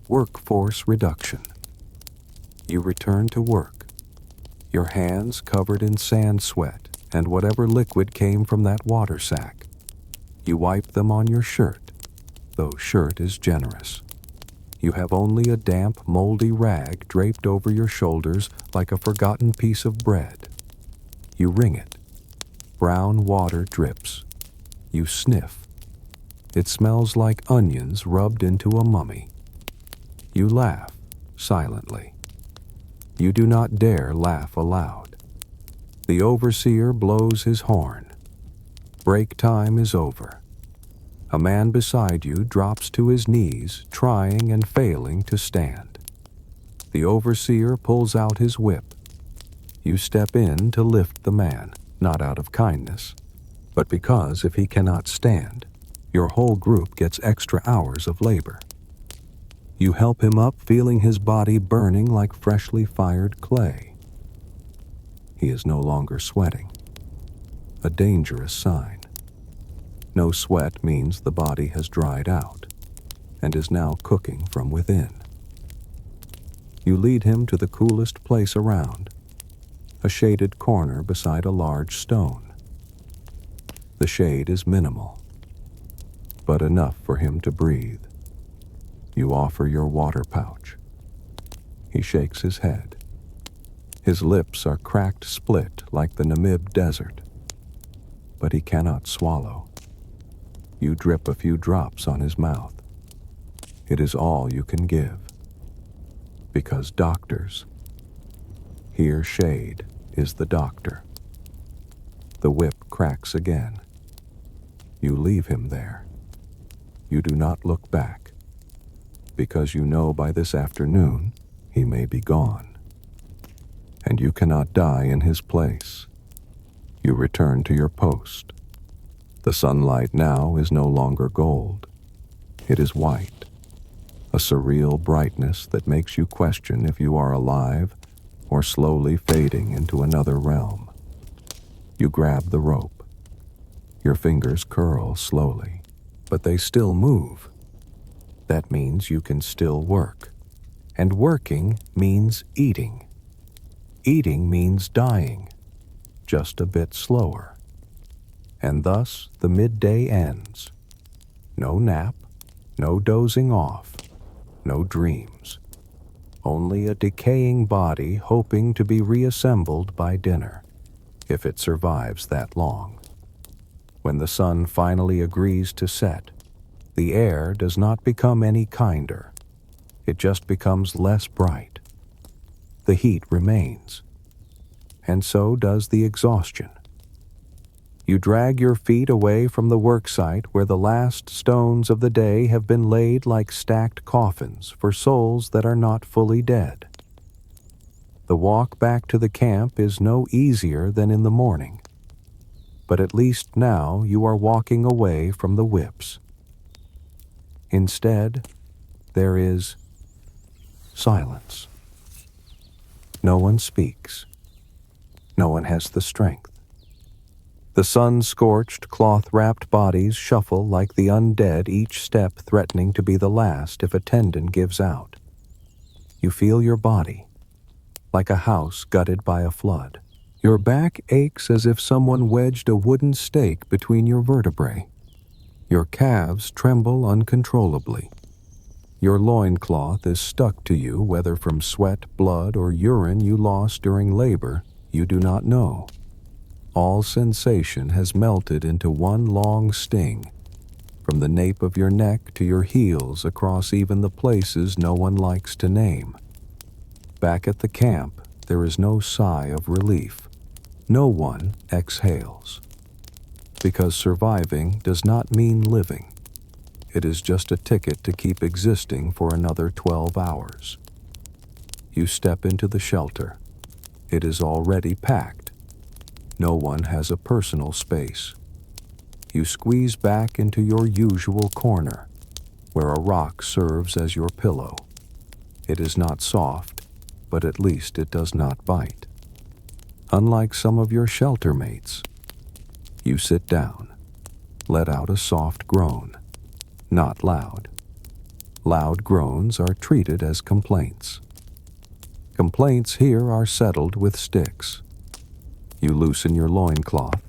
workforce reduction. You return to work, your hands covered in sand sweat and whatever liquid came from that water sack. You wipe them on your shirt, though shirt is generous. You have only a damp, moldy rag draped over your shoulders like a forgotten piece of bread. You wring it. Brown water drips. You sniff. It smells like onions rubbed into a mummy. You laugh, silently. You do not dare laugh aloud. The overseer blows his horn. Break time is over. A man beside you drops to his knees, trying and failing to stand. The overseer pulls out his whip. You step in to lift the man, not out of kindness, but because if he cannot stand, your whole group gets extra hours of labor. You help him up, feeling his body burning like freshly fired clay. He is no longer sweating, a dangerous sign. No sweat means the body has dried out and is now cooking from within. You lead him to the coolest place around, a shaded corner beside a large stone. The shade is minimal, but enough for him to breathe. You offer your water pouch. He shakes his head. His lips are cracked split like the Namib Desert, but he cannot swallow. You drip a few drops on his mouth. It is all you can give. Because doctors, here shade is the doctor. The whip cracks again. You leave him there. You do not look back, because you know by this afternoon he may be gone. And you cannot die in his place. You return to your post. The sunlight now is no longer gold. It is white, a surreal brightness that makes you question if you are alive or slowly fading into another realm. You grab the rope. Your fingers curl slowly, but they still move. That means you can still work. And working means eating. Eating means dying, just a bit slower. And thus the midday ends. No nap, no dozing off, no dreams. Only a decaying body hoping to be reassembled by dinner, if it survives that long. When the sun finally agrees to set, the air does not become any kinder. It just becomes less bright. The heat remains, and so does the exhaustion. You drag your feet away from the worksite where the last stones of the day have been laid like stacked coffins for souls that are not fully dead. The walk back to the camp is no easier than in the morning, but at least now you are walking away from the whips. Instead, there is silence. No one speaks. No one has the strength. The sun-scorched, cloth-wrapped bodies shuffle like the undead, each step threatening to be the last if a tendon gives out. You feel your body, like a house gutted by a flood. Your back aches as if someone wedged a wooden stake between your vertebrae. Your calves tremble uncontrollably. Your loincloth is stuck to you, whether from sweat, blood, or urine you lost during labor, you do not know. All sensation has melted into one long sting, from the nape of your neck to your heels across even the places no one likes to name. Back at the camp, there is no sigh of relief. No one exhales. Because surviving does not mean living. It is just a ticket to keep existing for another 12 hours. You step into the shelter. It is already packed. No one has a personal space. You squeeze back into your usual corner, where a rock serves as your pillow. It is not soft, but at least it does not bite. Unlike some of your shelter mates, you sit down, let out a soft groan. Not loud. Loud groans are treated as complaints. Complaints here are settled with sticks. You loosen your loincloth.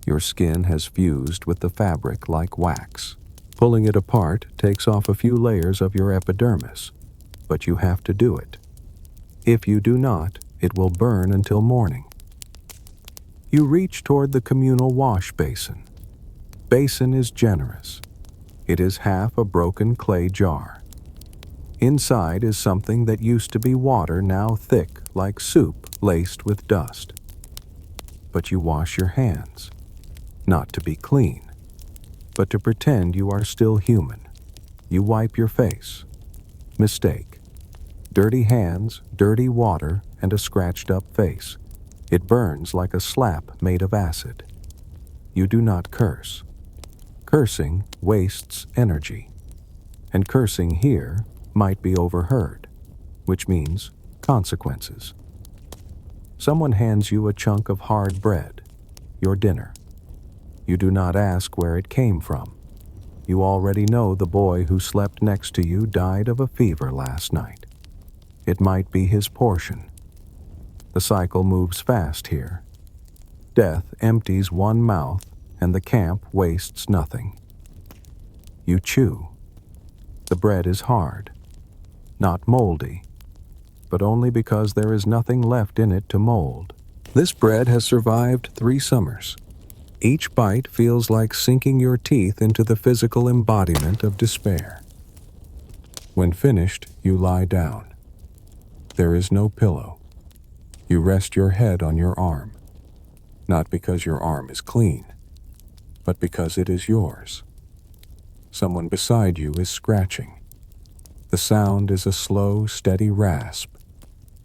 Your skin has fused with the fabric like wax. Pulling it apart takes off a few layers of your epidermis, but you have to do it. If you do not, it will burn until morning. You reach toward the communal wash basin. Basin is generous. It is half a broken clay jar. Inside is something that used to be water, now thick like soup laced with dust. But you wash your hands, not to be clean, but to pretend you are still human. You wipe your face. Mistake. Dirty hands, dirty water, and a scratched up face. It burns like a slap made of acid. You do not curse. Cursing wastes energy. And cursing here might be overheard, which means consequences. Someone hands you a chunk of hard bread, your dinner. You do not ask where it came from. You already know the boy who slept next to you died of a fever last night. It might be his portion. The cycle moves fast here. Death empties one mouth, and the camp wastes nothing. You chew. The bread is hard, not moldy, but only because there is nothing left in it to mold. This bread has survived 3 summers. Each bite feels like sinking your teeth into the physical embodiment of despair. When finished, you lie down. There is no pillow. You rest your head on your arm, not because your arm is clean, but because it is yours. Someone beside you is scratching. The sound is a slow, steady rasp,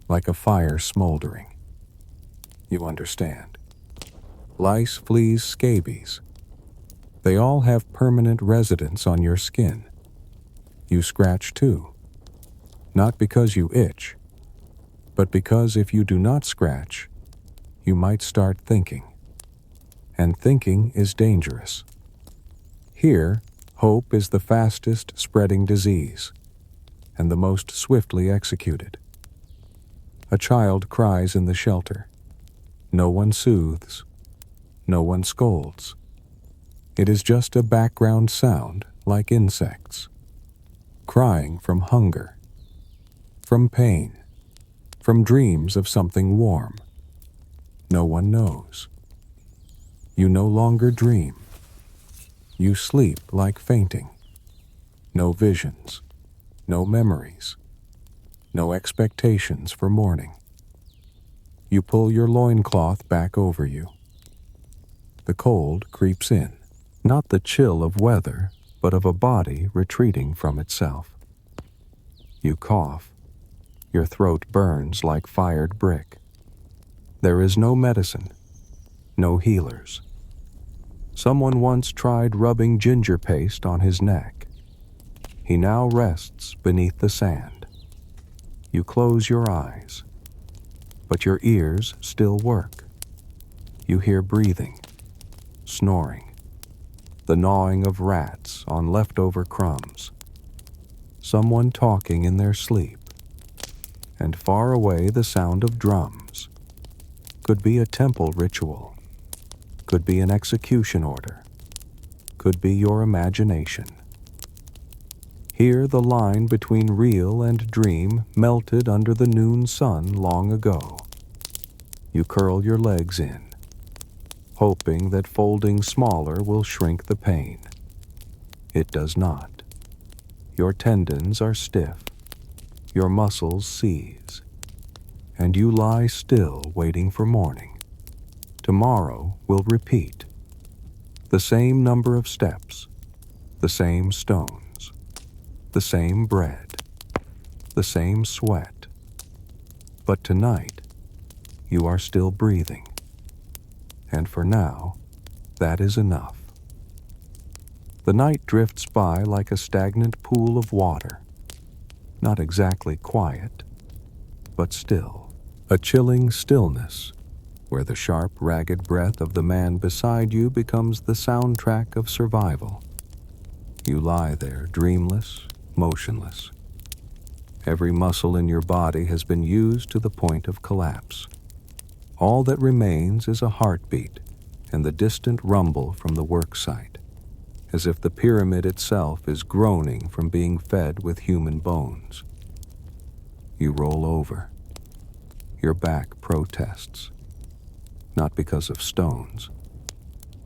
like a fire smoldering. You understand. Lice, fleas, scabies. They all have permanent residence on your skin. You scratch too, not because you itch, but because if you do not scratch, you might start thinking. And thinking is dangerous. Here, hope is the fastest spreading disease, and the most swiftly executed. A child cries in the shelter. No one soothes. No one scolds. It is just a background sound like insects. Crying from hunger, from pain, from dreams of something warm. No one knows. You no longer dream. You sleep like fainting. No visions, no memories, no expectations for morning. You pull your loincloth back over you. The cold creeps in, not the chill of weather, but of a body retreating from itself. You cough. Your throat burns like fired brick. There is no medicine, no healers. Someone once tried rubbing ginger paste on his neck. He now rests beneath the sand. You close your eyes, but your ears still work. You hear breathing, snoring, the gnawing of rats on leftover crumbs, someone talking in their sleep, and far away the sound of drums. Could be a temple ritual, could be an execution order, could be your imagination. Here the line between real and dream melted under the noon sun long ago. You curl your legs in, hoping that folding smaller will shrink the pain. It does not. Your tendons are stiff, your muscles seize, and you lie still waiting for morning. Tomorrow will repeat. The same number of steps, the same stones, the same bread, the same sweat. But tonight, you are still breathing. And for now, that is enough. The night drifts by like a stagnant pool of water. Not exactly quiet, but still. A chilling stillness, where the sharp, ragged breath of the man beside you becomes the soundtrack of survival. You lie there, dreamless, motionless. Every muscle in your body has been used to the point of collapse. All that remains is a heartbeat and the distant rumble from the work site, as if the pyramid itself is groaning from being fed with human bones. You roll over. Your back protests, not because of stones,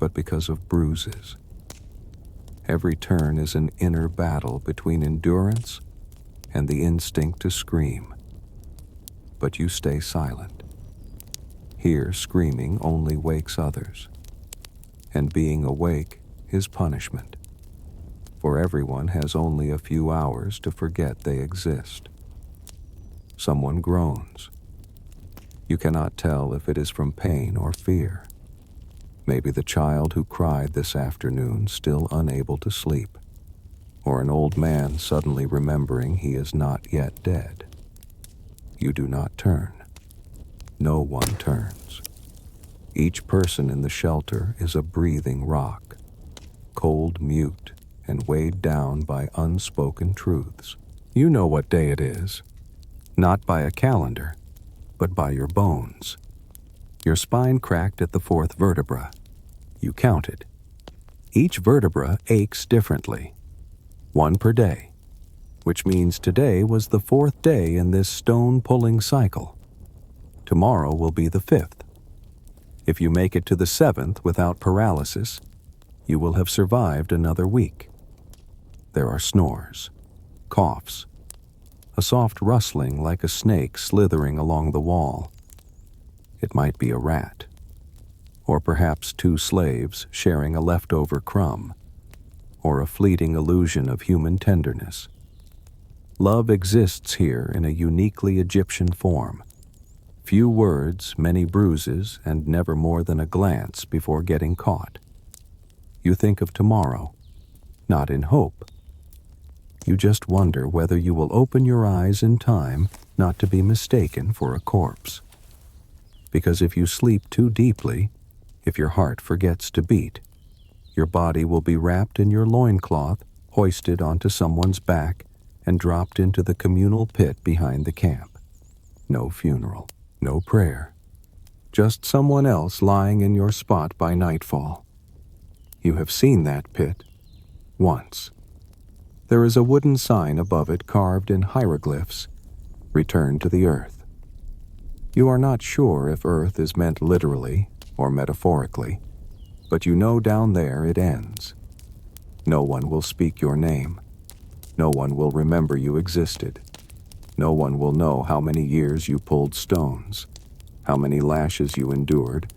but because of bruises. Every turn is an inner battle between endurance and the instinct to scream. But you stay silent. Here, screaming only wakes others, and being awake is punishment, for everyone has only a few hours to forget they exist. Someone groans. You cannot tell if it is from pain or fear. Maybe the child who cried this afternoon, still unable to sleep. or an old man suddenly remembering he is not yet dead. You do not turn. No one turns. Each person in the shelter is a breathing rock, cold, mute, and weighed down by unspoken truths. You know what day it is, not by a calendar, but by your bones. Your spine cracked at the fourth vertebra. You counted. Each vertebra aches differently, one per day, which means today was the fourth day in this stone-pulling cycle. Tomorrow will be the fifth. If you make it to the seventh without paralysis, you will have survived another week. There are snores, coughs, a soft rustling like a snake slithering along the wall. It might be a rat, or perhaps two slaves sharing a leftover crumb, or a fleeting illusion of human tenderness. Love exists here in a uniquely Egyptian form. Few words, many bruises, and never more than a glance before getting caught. You think of tomorrow, not in hope. You just wonder whether you will open your eyes in time not to be mistaken for a corpse. Because if you sleep too deeply, if your heart forgets to beat, your body will be wrapped in your loincloth, hoisted onto someone's back, and dropped into the communal pit behind the camp. No funeral, no prayer, just someone else lying in your spot by nightfall. You have seen that pit once. There is a wooden sign above it carved in hieroglyphs, "Return to the earth." You are not sure if earth is meant literally or metaphorically, but you know down there it ends. No one will speak your name. No one will remember you existed. No one will know how many years you pulled stones, how many lashes you endured,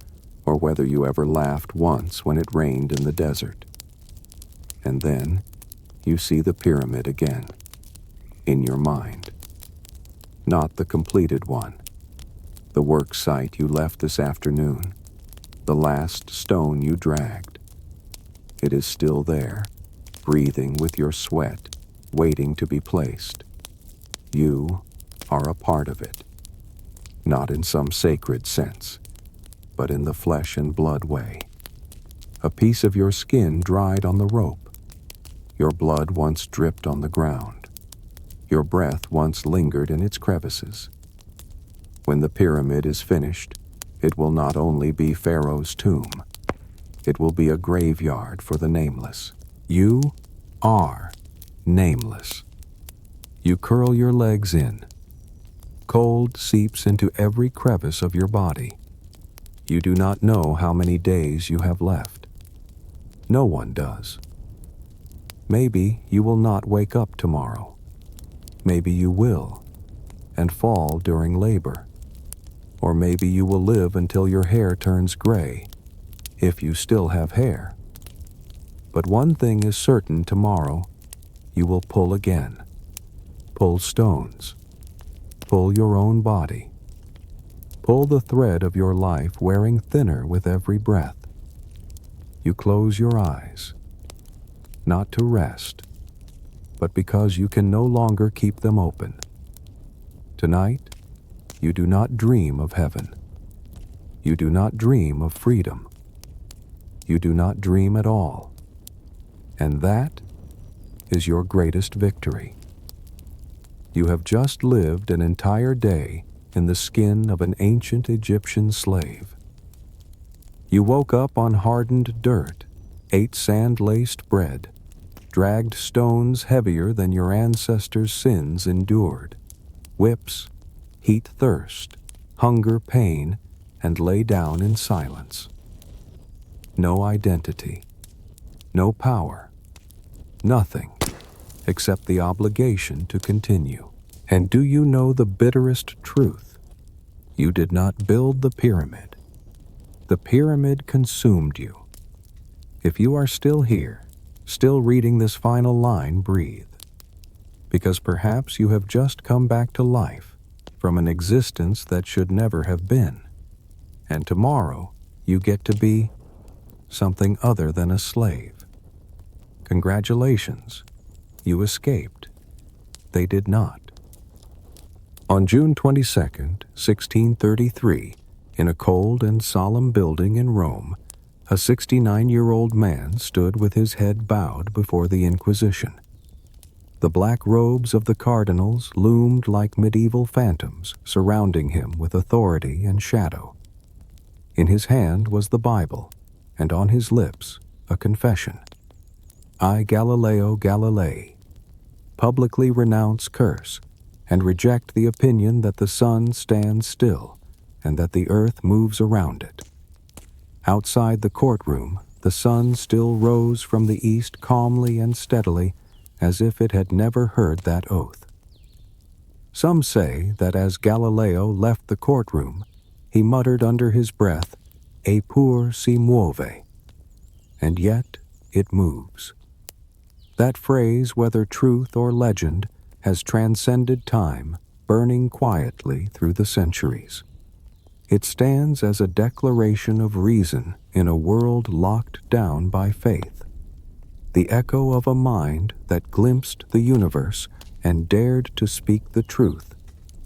or whether you ever laughed once when it rained in the desert. And then you see the pyramid again, in your mind. Not the completed one, the work site you left this afternoon, the last stone you dragged. It is still there, breathing with your sweat, waiting to be placed. You are a part of it, not in some sacred sense, but in the flesh and blood way. A piece of your skin dried on the rope. Your blood once dripped on the ground. Your breath once lingered in its crevices. When the pyramid is finished, it will not only be Pharaoh's tomb, it will be a graveyard for the nameless. You are nameless. You curl your legs in. Cold seeps into every crevice of your body. You do not know how many days you have left. No one does. Maybe you will not wake up tomorrow. Maybe you will, and fall during labor. Or maybe you will live until your hair turns gray, if you still have hair. But one thing is certain tomorrow, you will pull again. Pull stones. Pull your own body. Pull the thread of your life wearing thinner with every breath. You close your eyes, not to rest, but because you can no longer keep them open. Tonight, you do not dream of heaven. You do not dream of freedom. You do not dream at all. And that is your greatest victory. You have just lived an entire day in the skin of an ancient Egyptian slave. You woke up on hardened dirt, ate sand-laced bread, dragged stones heavier than your ancestors' sins endured, whips, heat, thirst, hunger, pain, and lay down in silence. No identity, no power, nothing except the obligation to continue. And do you know the bitterest truth? You did not build the pyramid. The pyramid consumed you. If you are still here, still reading this final line, breathe. Because perhaps you have just come back to life from an existence that should never have been. And tomorrow, you get to be something other than a slave. Congratulations. You escaped. They did not. On June 22nd, 1633, in a cold and solemn building in Rome, a 69-year-old man stood with his head bowed before the Inquisition. The black robes of the cardinals loomed like medieval phantoms, surrounding him with authority and shadow. In his hand was the Bible, and on his lips a confession. I, Galileo Galilei, publicly renounce curse, and reject the opinion that the sun stands still and that the earth moves around it. Outside the courtroom, the sun still rose from the east calmly and steadily, as if it had never heard that oath. Some say that as Galileo left the courtroom, he muttered under his breath, "Eppur si muove," and yet it moves. That phrase, whether truth or legend, has transcended time, burning quietly through the centuries. It stands as a declaration of reason in a world locked down by faith, the echo of a mind that glimpsed the universe and dared to speak the truth,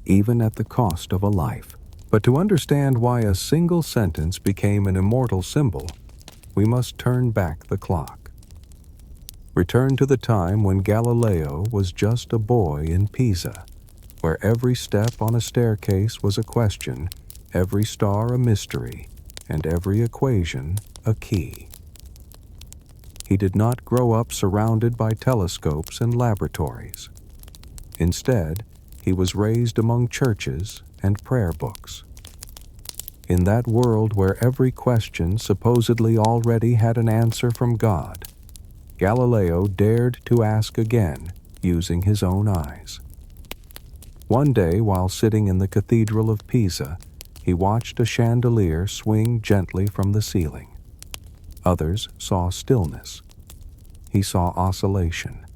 even at the cost of a life. But to understand why a single sentence became an immortal symbol, we must turn back the clock. Return to the time when Galileo was just a boy in Pisa, where every step on a staircase was a question, every star a mystery, and every equation a key. He did not grow up surrounded by telescopes and laboratories. Instead, he was raised among churches and prayer books. In that world where every question supposedly already had an answer from God, Galileo dared to ask again, using his own eyes. One day, while sitting in the Cathedral of Pisa, he watched a chandelier swing gently from the ceiling. Others saw stillness. He saw oscillation.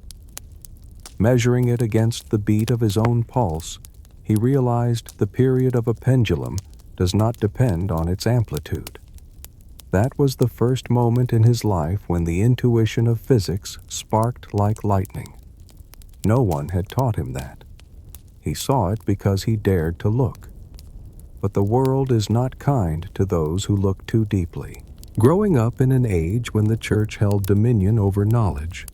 Measuring it against the beat of his own pulse, he realized the period of a pendulum does not depend on its amplitude. That was the first moment in his life when the intuition of physics sparked like lightning. No one had taught him that. He saw it because he dared to look. But the world is not kind to those who look too deeply. Growing up in an age when the church held dominion over knowledge,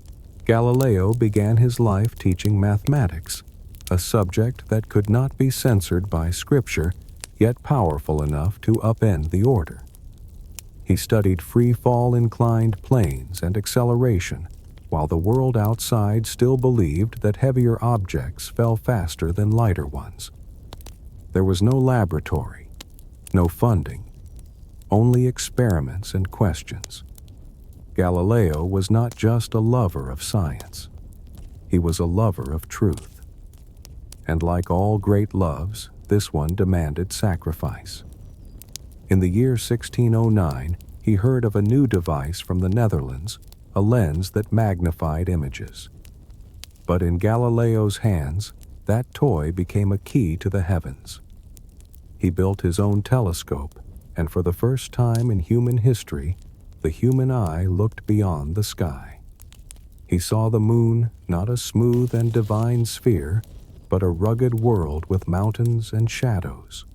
Galileo began his life teaching mathematics, a subject that could not be censored by scripture, yet powerful enough to upend the order. He studied free-fall inclined planes and acceleration, while the world outside still believed that heavier objects fell faster than lighter ones. There was no laboratory, no funding, only experiments and questions. Galileo was not just a lover of science. He was a lover of truth. And like all great loves, this one demanded sacrifice. In the year 1609, he heard of a new device from the Netherlands, a lens that magnified images. But in Galileo's hands, that toy became a key to the heavens. He built his own telescope, and for the first time in human history, the human eye looked beyond the sky. He saw the moon, not a smooth and divine sphere, but a rugged world with mountains and shadows.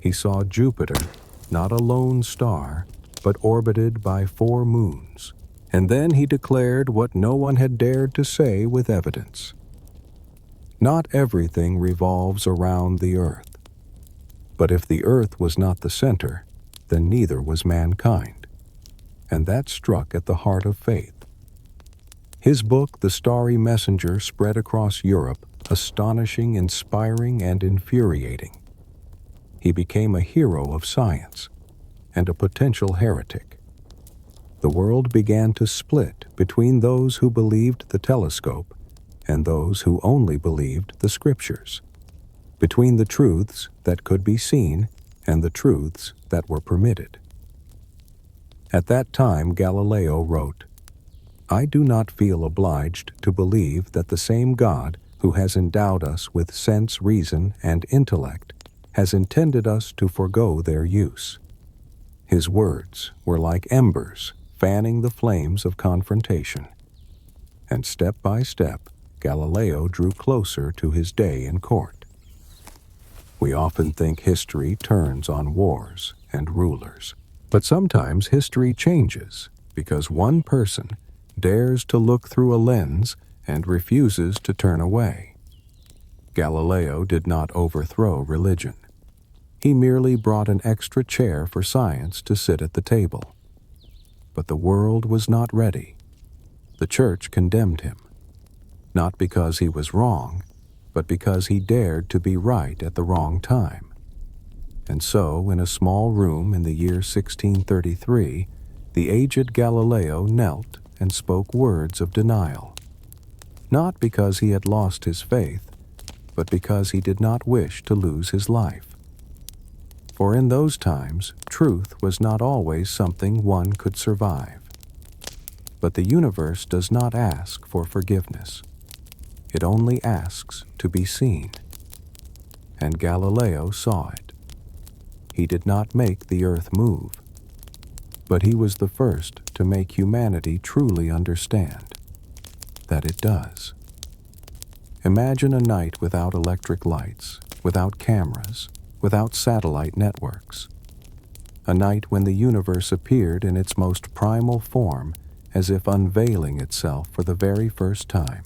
He saw Jupiter, not a lone star, but orbited by 4 moons. And then he declared what no one had dared to say with evidence. Not everything revolves around the earth. But if the earth was not the center, then neither was mankind. And that struck at the heart of faith. His book, The Starry Messenger, spread across Europe, astonishing, inspiring, and infuriating. He became a hero of science and a potential heretic. The world began to split between those who believed the telescope and those who only believed the scriptures, between the truths that could be seen and the truths that were permitted. At that time, Galileo wrote, "I do not feel obliged to believe that the same God who has endowed us with sense, reason, and intellect has intended us to forego their use." His words were like embers fanning the flames of confrontation. And step by step, Galileo drew closer to his day in court. We often think history turns on wars and rulers, but sometimes history changes because one person dares to look through a lens and refuses to turn away. Galileo did not overthrow religion. He merely brought an extra chair for science to sit at the table. But the world was not ready. The church condemned him, not because he was wrong, but because he dared to be right at the wrong time. And so, in a small room in the year 1633, the aged Galileo knelt and spoke words of denial, not because he had lost his faith, but because he did not wish to lose his life. For in those times, truth was not always something one could survive. But the universe does not ask for forgiveness. It only asks to be seen. And Galileo saw it. He did not make the earth move, but he was the first to make humanity truly understand that it does. Imagine a night without electric lights, without cameras, without satellite networks. A night when the universe appeared in its most primal form, as if unveiling itself for the very first time.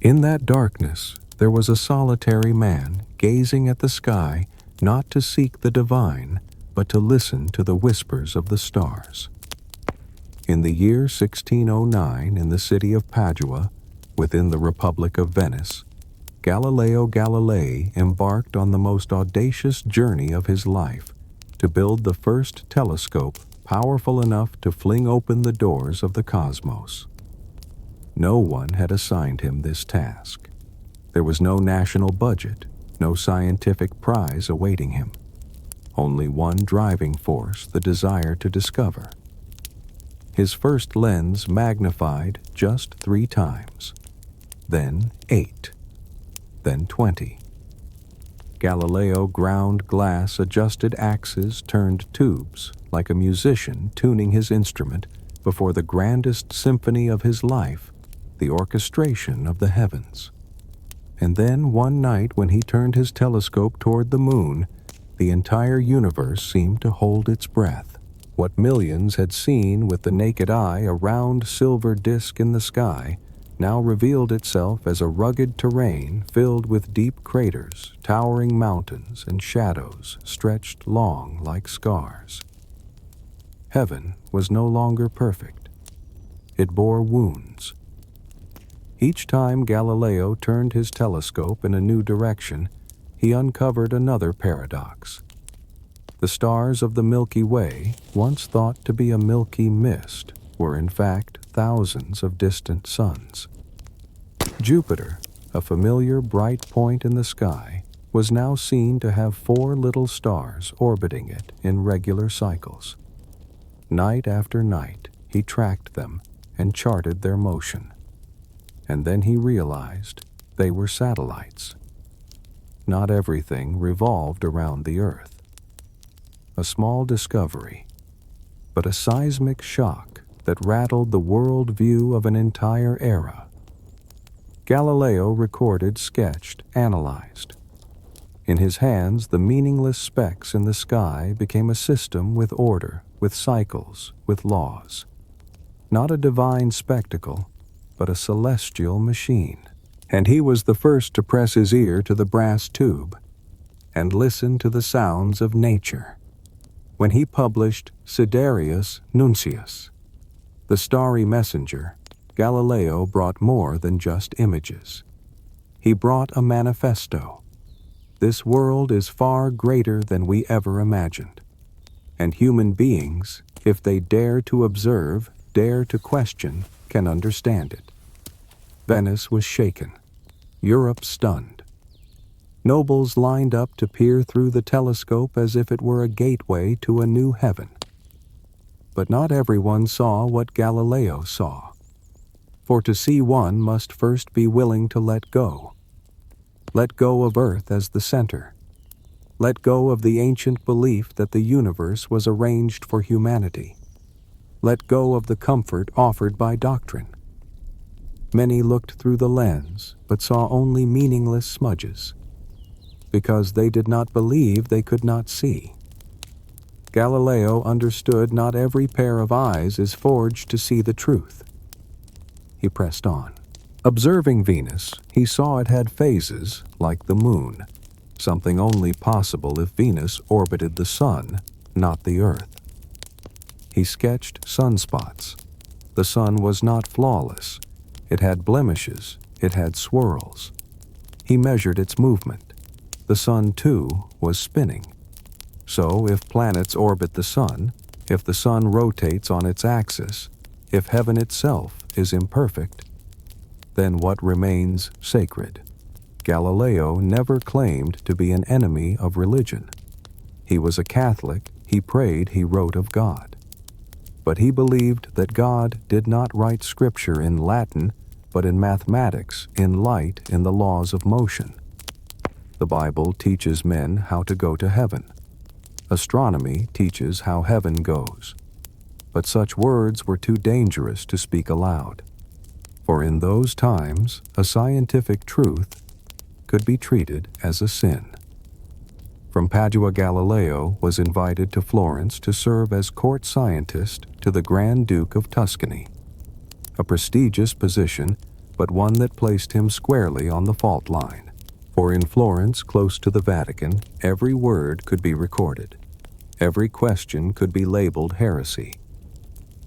In that darkness, there was a solitary man gazing at the sky, not to seek the divine, but to listen to the whispers of the stars. In the year 1609, in the city of Padua, within the Republic of Venice, Galileo Galilei embarked on the most audacious journey of his life to build the first telescope powerful enough to fling open the doors of the cosmos. No one had assigned him this task. There was no national budget, no scientific prize awaiting him. Only one driving force, the desire to discover. His first lens magnified just 3 times, then 8, then 20. Galileo ground glass, adjusted axes, turned tubes, like a musician tuning his instrument before the grandest symphony of his life, the orchestration of the heavens. And then one night when he turned his telescope toward the moon, the entire universe seemed to hold its breath. What millions had seen with the naked eye, a round silver disk in the sky, now revealed itself as a rugged terrain filled with deep craters, towering mountains, and shadows stretched long like scars. Heaven was no longer perfect. It bore wounds. Each time Galileo turned his telescope in a new direction, he uncovered another paradox. The stars of the Milky Way, once thought to be a milky mist, were in fact thousands of distant suns. Jupiter, a familiar bright point in the sky, was now seen to have 4 little stars orbiting it in regular cycles. Night after night, he tracked them and charted their motion. And then he realized they were satellites. Not everything revolved around the Earth. A small discovery, but a seismic shock that rattled the world view of an entire era. Galileo recorded, sketched, analyzed. In his hands, the meaningless specks in the sky became a system with order, with cycles, with laws. Not a divine spectacle, but a celestial machine. And he was the first to press his ear to the brass tube and listen to the sounds of nature. When he published Sidereus Nuncius, the starry messenger, Galileo brought more than just images. He brought a manifesto. This world is far greater than we ever imagined, and human beings, if they dare to observe, dare to question, can understand it. Venice was shaken, Europe stunned. Nobles lined up to peer through the telescope as if it were a gateway to a new heaven. But not everyone saw what Galileo saw. For to see one must first be willing to let go. Let go of Earth as the center. Let go of the ancient belief that the universe was arranged for humanity. Let go of the comfort offered by doctrine. Many looked through the lens, but saw only meaningless smudges, because they did not believe they could not see. Galileo understood not every pair of eyes is forged to see the truth. He pressed on. Observing Venus, he saw it had phases like the moon, something only possible if Venus orbited the sun, not the earth. He sketched sunspots. The sun was not flawless. It had blemishes. It had swirls. He measured its movement. The sun, too, was spinning. So, if planets orbit the sun, if the sun rotates on its axis, if heaven itself is imperfect, then what remains sacred? Galileo never claimed to be an enemy of religion. He was a Catholic. He prayed. He wrote of God. But he believed that God did not write scripture in Latin, but in mathematics, in light, in the laws of motion. The Bible teaches men how to go to heaven. Astronomy teaches how heaven goes. But such words were too dangerous to speak aloud. For in those times, a scientific truth could be treated as a sin. From Padua, Galileo was invited to Florence to serve as court scientist to the Grand Duke of Tuscany, a prestigious position, but one that placed him squarely on the fault line. For in Florence, close to the Vatican, every word could be recorded. Every question could be labeled heresy.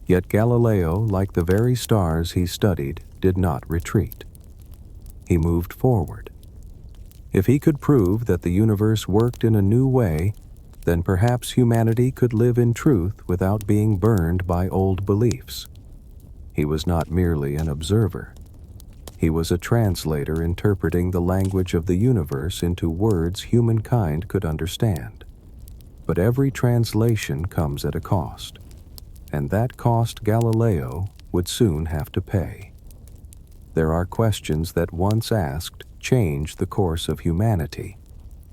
Yet Galileo, like the very stars he studied, did not retreat. He moved forward. If he could prove that the universe worked in a new way, then perhaps humanity could live in truth without being burned by old beliefs. He was not merely an observer. He was a translator interpreting the language of the universe into words humankind could understand. But every translation comes at a cost, and that cost Galileo would soon have to pay. There are questions that once asked change the course of humanity,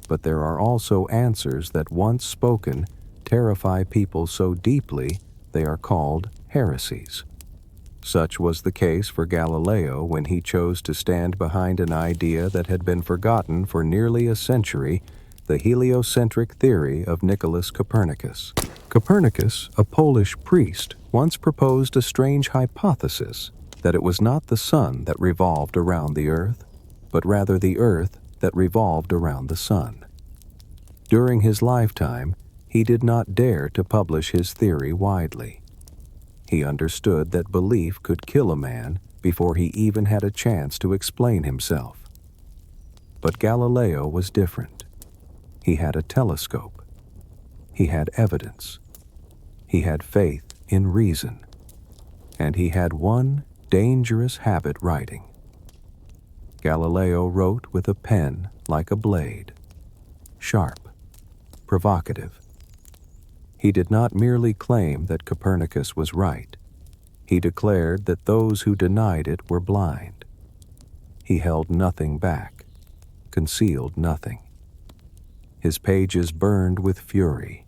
but there are also answers that once spoken terrify people so deeply they are called heresies. Such was the case for Galileo when he chose to stand behind an idea that had been forgotten for nearly a century, the heliocentric theory of Nicholas Copernicus. Copernicus, a Polish priest, once proposed a strange hypothesis that it was not the sun that revolved around the earth, but rather the earth that revolved around the sun. During his lifetime, he did not dare to publish his theory widely. He understood that belief could kill a man before he even had a chance to explain himself. But Galileo was different. He had a telescope. He had evidence. He had faith in reason. And he had one dangerous habit: writing. Galileo wrote with a pen like a blade, sharp, provocative. He did not merely claim that Copernicus was right. He declared that those who denied it were blind. He held nothing back, concealed nothing. His pages burned with fury,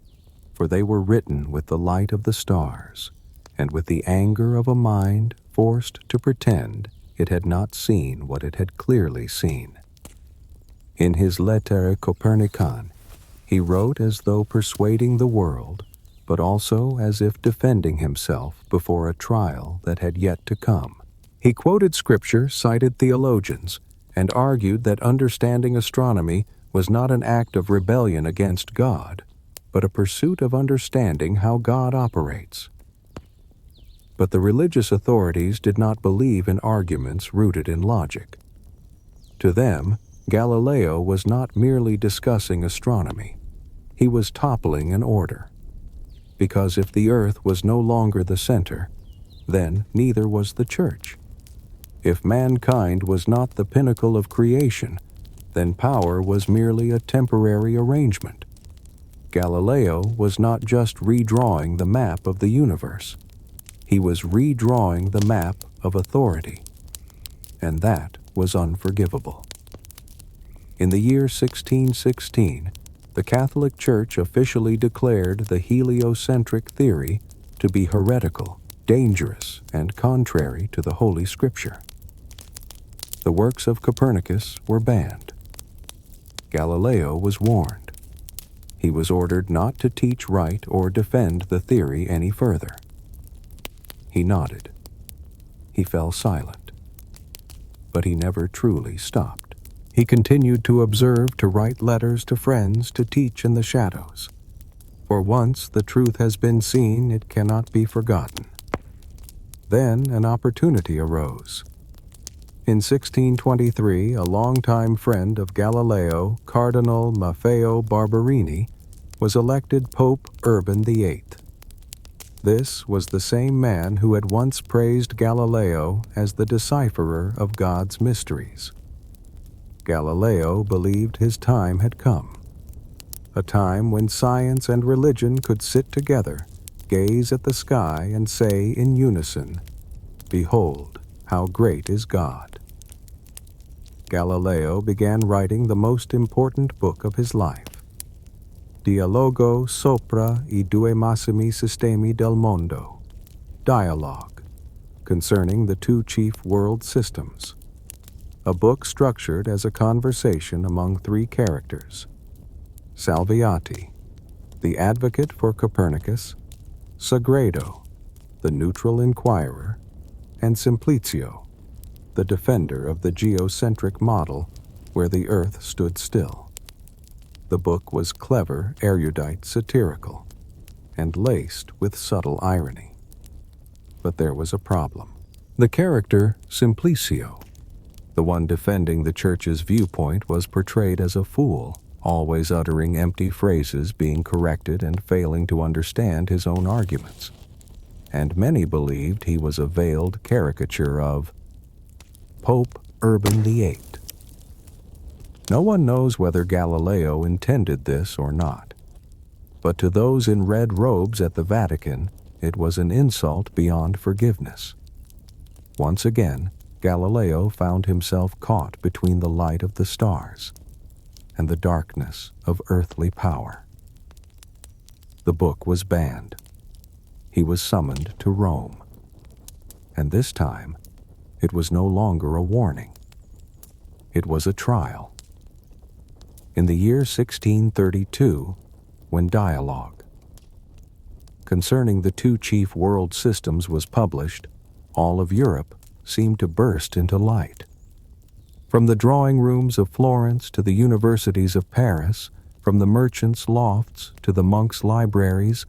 for they were written with the light of the stars and with the anger of a mind forced to pretend it had not seen what it had clearly seen. In his Lettere Copernican, he wrote as though persuading the world, but also as if defending himself before a trial that had yet to come. He quoted scripture, cited theologians, and argued that understanding astronomy was not an act of rebellion against God, but a pursuit of understanding how God operates. But the religious authorities did not believe in arguments rooted in logic. To them, Galileo was not merely discussing astronomy. He was toppling an order. Because if the earth was no longer the center, then neither was the church. If mankind was not the pinnacle of creation, then power was merely a temporary arrangement. Galileo was not just redrawing the map of the universe. He was redrawing the map of authority, and that was unforgivable. In the year 1616, the Catholic Church officially declared the heliocentric theory to be heretical, dangerous, and contrary to the Holy Scripture. The works of Copernicus were banned. Galileo was warned. He was ordered not to teach right or defend the theory any further. He nodded. He fell silent. But he never truly stopped. He continued to observe, to write letters to friends, to teach in the shadows. For once the truth has been seen, it cannot be forgotten. Then an opportunity arose. In 1623, a longtime friend of Galileo, Cardinal Maffeo Barberini, was elected Pope Urban VIII. This was the same man who had once praised Galileo as the decipherer of God's mysteries. Galileo believed his time had come, a time when science and religion could sit together, gaze at the sky, and say in unison, "Behold, how great is God." Galileo began writing the most important book of his life, Dialogo sopra I due massimi sistemi del mondo, Dialogue, concerning the two chief world systems, a book structured as a conversation among three characters: Salviati, the advocate for Copernicus; Sagredo, the neutral inquirer; and Simplicio, the defender of the geocentric model where the earth stood still. The book was clever, erudite, satirical, and laced with subtle irony. But there was a problem. The character Simplicio, the one defending the church's viewpoint, was portrayed as a fool, always uttering empty phrases, being corrected, and failing to understand his own arguments. And many believed he was a veiled caricature of Pope Urban VIII. No one knows whether Galileo intended this or not, but to those in red robes at the Vatican, it was an insult beyond forgiveness. Once again, Galileo found himself caught between the light of the stars and the darkness of earthly power. The book was banned. He was summoned to Rome. And this time, it was no longer a warning. It was a trial. In the year 1632, when Dialogue, concerning the two chief world systems, was published, all of Europe seemed to burst into light. From the drawing rooms of Florence to the universities of Paris, from the merchants' lofts to the monks' libraries,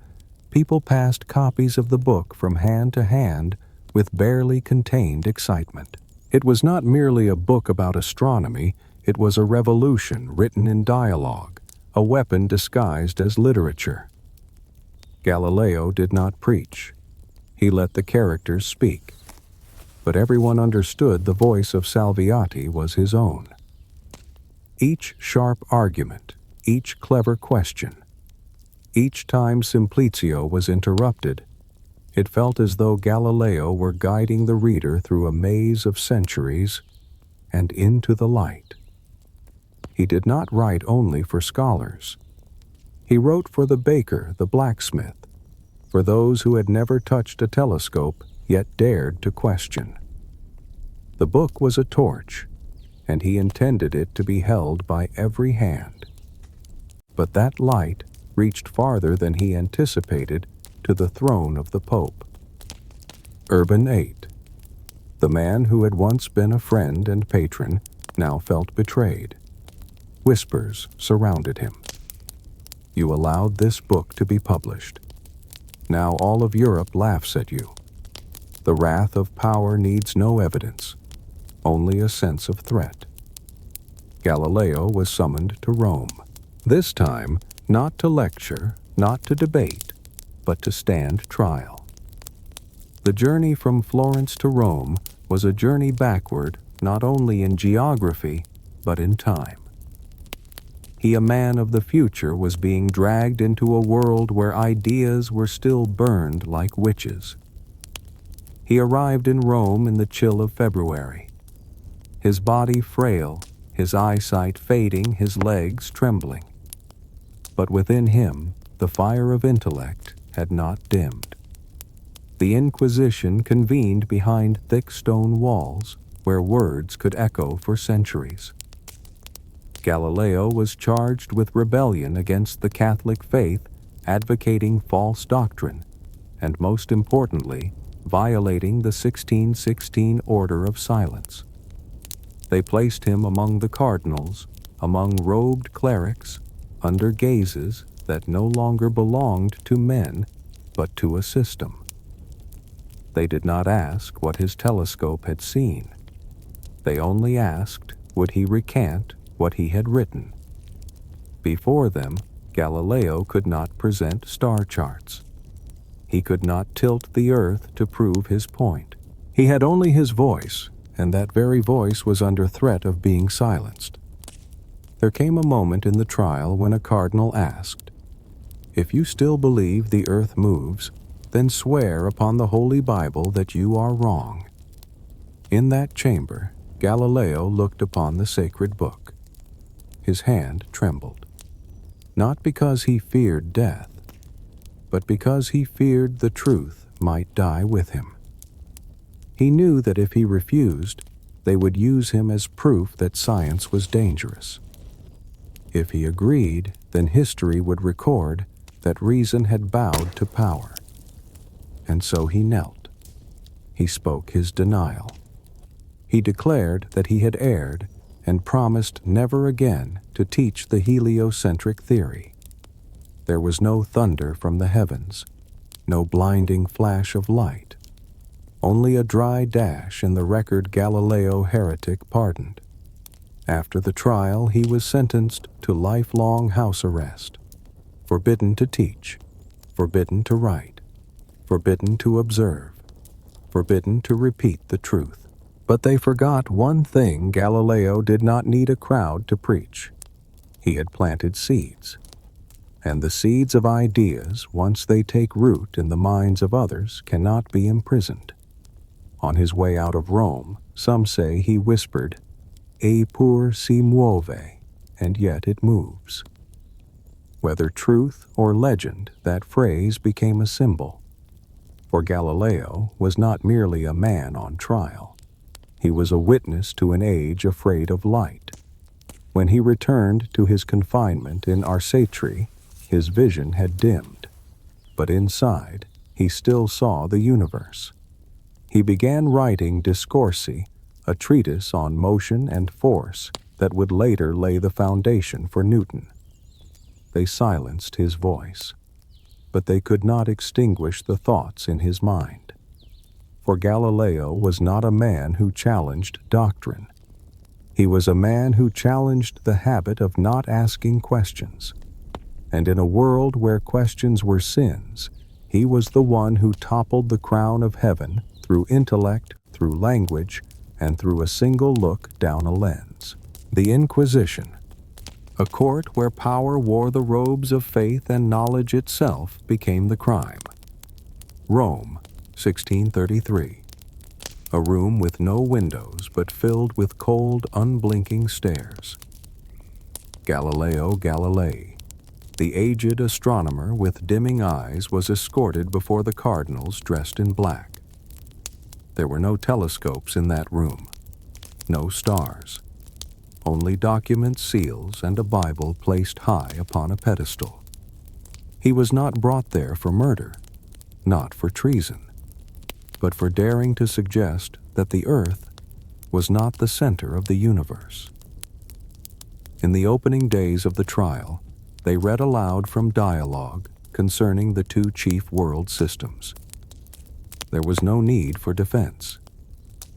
people passed copies of the book from hand to hand with barely contained excitement. It was not merely a book about astronomy. It was a revolution written in dialogue, a weapon disguised as literature. Galileo did not preach. He let the characters speak. But everyone understood the voice of Salviati was his own. Each sharp argument, each clever question, each time Simplicio was interrupted, it felt as though Galileo were guiding the reader through a maze of centuries and into the light. He did not write only for scholars. He wrote for the baker, the blacksmith, for those who had never touched a telescope yet dared to question. The book was a torch, and he intended it to be held by every hand. But that light reached farther than he anticipated to the throne of the Pope. Urban VIII, the man who had once been a friend and patron, now felt betrayed. Whispers surrounded him. You allowed this book to be published. Now all of Europe laughs at you. The wrath of power needs no evidence, only a sense of threat. Galileo was summoned to Rome, this time not to lecture, not to debate, but to stand trial. The journey from Florence to Rome was a journey backward, not only in geography, but in time. He, a man of the future, was being dragged into a world where ideas were still burned like witches. He arrived in Rome in the chill of February, his body frail, his eyesight fading, his legs trembling. But within him, the fire of intellect had not dimmed. The Inquisition convened behind thick stone walls, where words could echo for centuries. Galileo was charged with rebellion against the Catholic faith, advocating false doctrine, and most importantly, violating the 1616 Order of Silence. They placed him among the cardinals, among robed clerics, under gazes that no longer belonged to men, but to a system. They did not ask what his telescope had seen. They only asked, would he recant what he had written? Before them, Galileo could not present star charts. He could not tilt the earth to prove his point. He had only his voice, and that very voice was under threat of being silenced. There came a moment in the trial when a cardinal asked, "If you still believe the earth moves, then swear upon the Holy Bible that you are wrong." In that chamber, Galileo looked upon the sacred book. His hand trembled, not because he feared death, but because he feared the truth might die with him. He knew that if he refused, they would use him as proof that science was dangerous. If he agreed, then history would record that reason had bowed to power. And so he knelt. He spoke his denial. He declared that he had erred and promised never again to teach the heliocentric theory. There was no thunder from the heavens, no blinding flash of light, only a dry dash in the record Galileo heretic pardoned. After the trial, he was sentenced to lifelong house arrest, forbidden to teach, forbidden to write, forbidden to observe, forbidden to repeat the truth. But they forgot one thing: Galileo did not need a crowd to preach. He had planted seeds. And the seeds of ideas, once they take root in the minds of others, cannot be imprisoned. On his way out of Rome, some say he whispered, "Eppur si muove," and yet it moves. Whether truth or legend, that phrase became a symbol. For Galileo was not merely a man on trial. He was a witness to an age afraid of light. When he returned to his confinement in Arcetri, his vision had dimmed, but inside he still saw the universe. He began writing Discorsi, a treatise on motion and force that would later lay the foundation for Newton. They silenced his voice, but they could not extinguish the thoughts in his mind. For Galileo was not a man who challenged doctrine. He was a man who challenged the habit of not asking questions. And in a world where questions were sins, he was the one who toppled the crown of heaven through intellect, through language, and through a single look down a lens. The Inquisition, a court where power wore the robes of faith and knowledge itself, became the crime. Rome, 1633. A room with no windows but filled with cold, unblinking stares. Galileo Galilei, the aged astronomer with dimming eyes, was escorted before the cardinals dressed in black. There were no telescopes in that room, no stars, only document seals and a Bible placed high upon a pedestal. He was not brought there for murder, not for treason, but for daring to suggest that the earth was not the center of the universe. In the opening days of the trial, they read aloud from dialogue concerning the two chief world systems. There was no need for defense.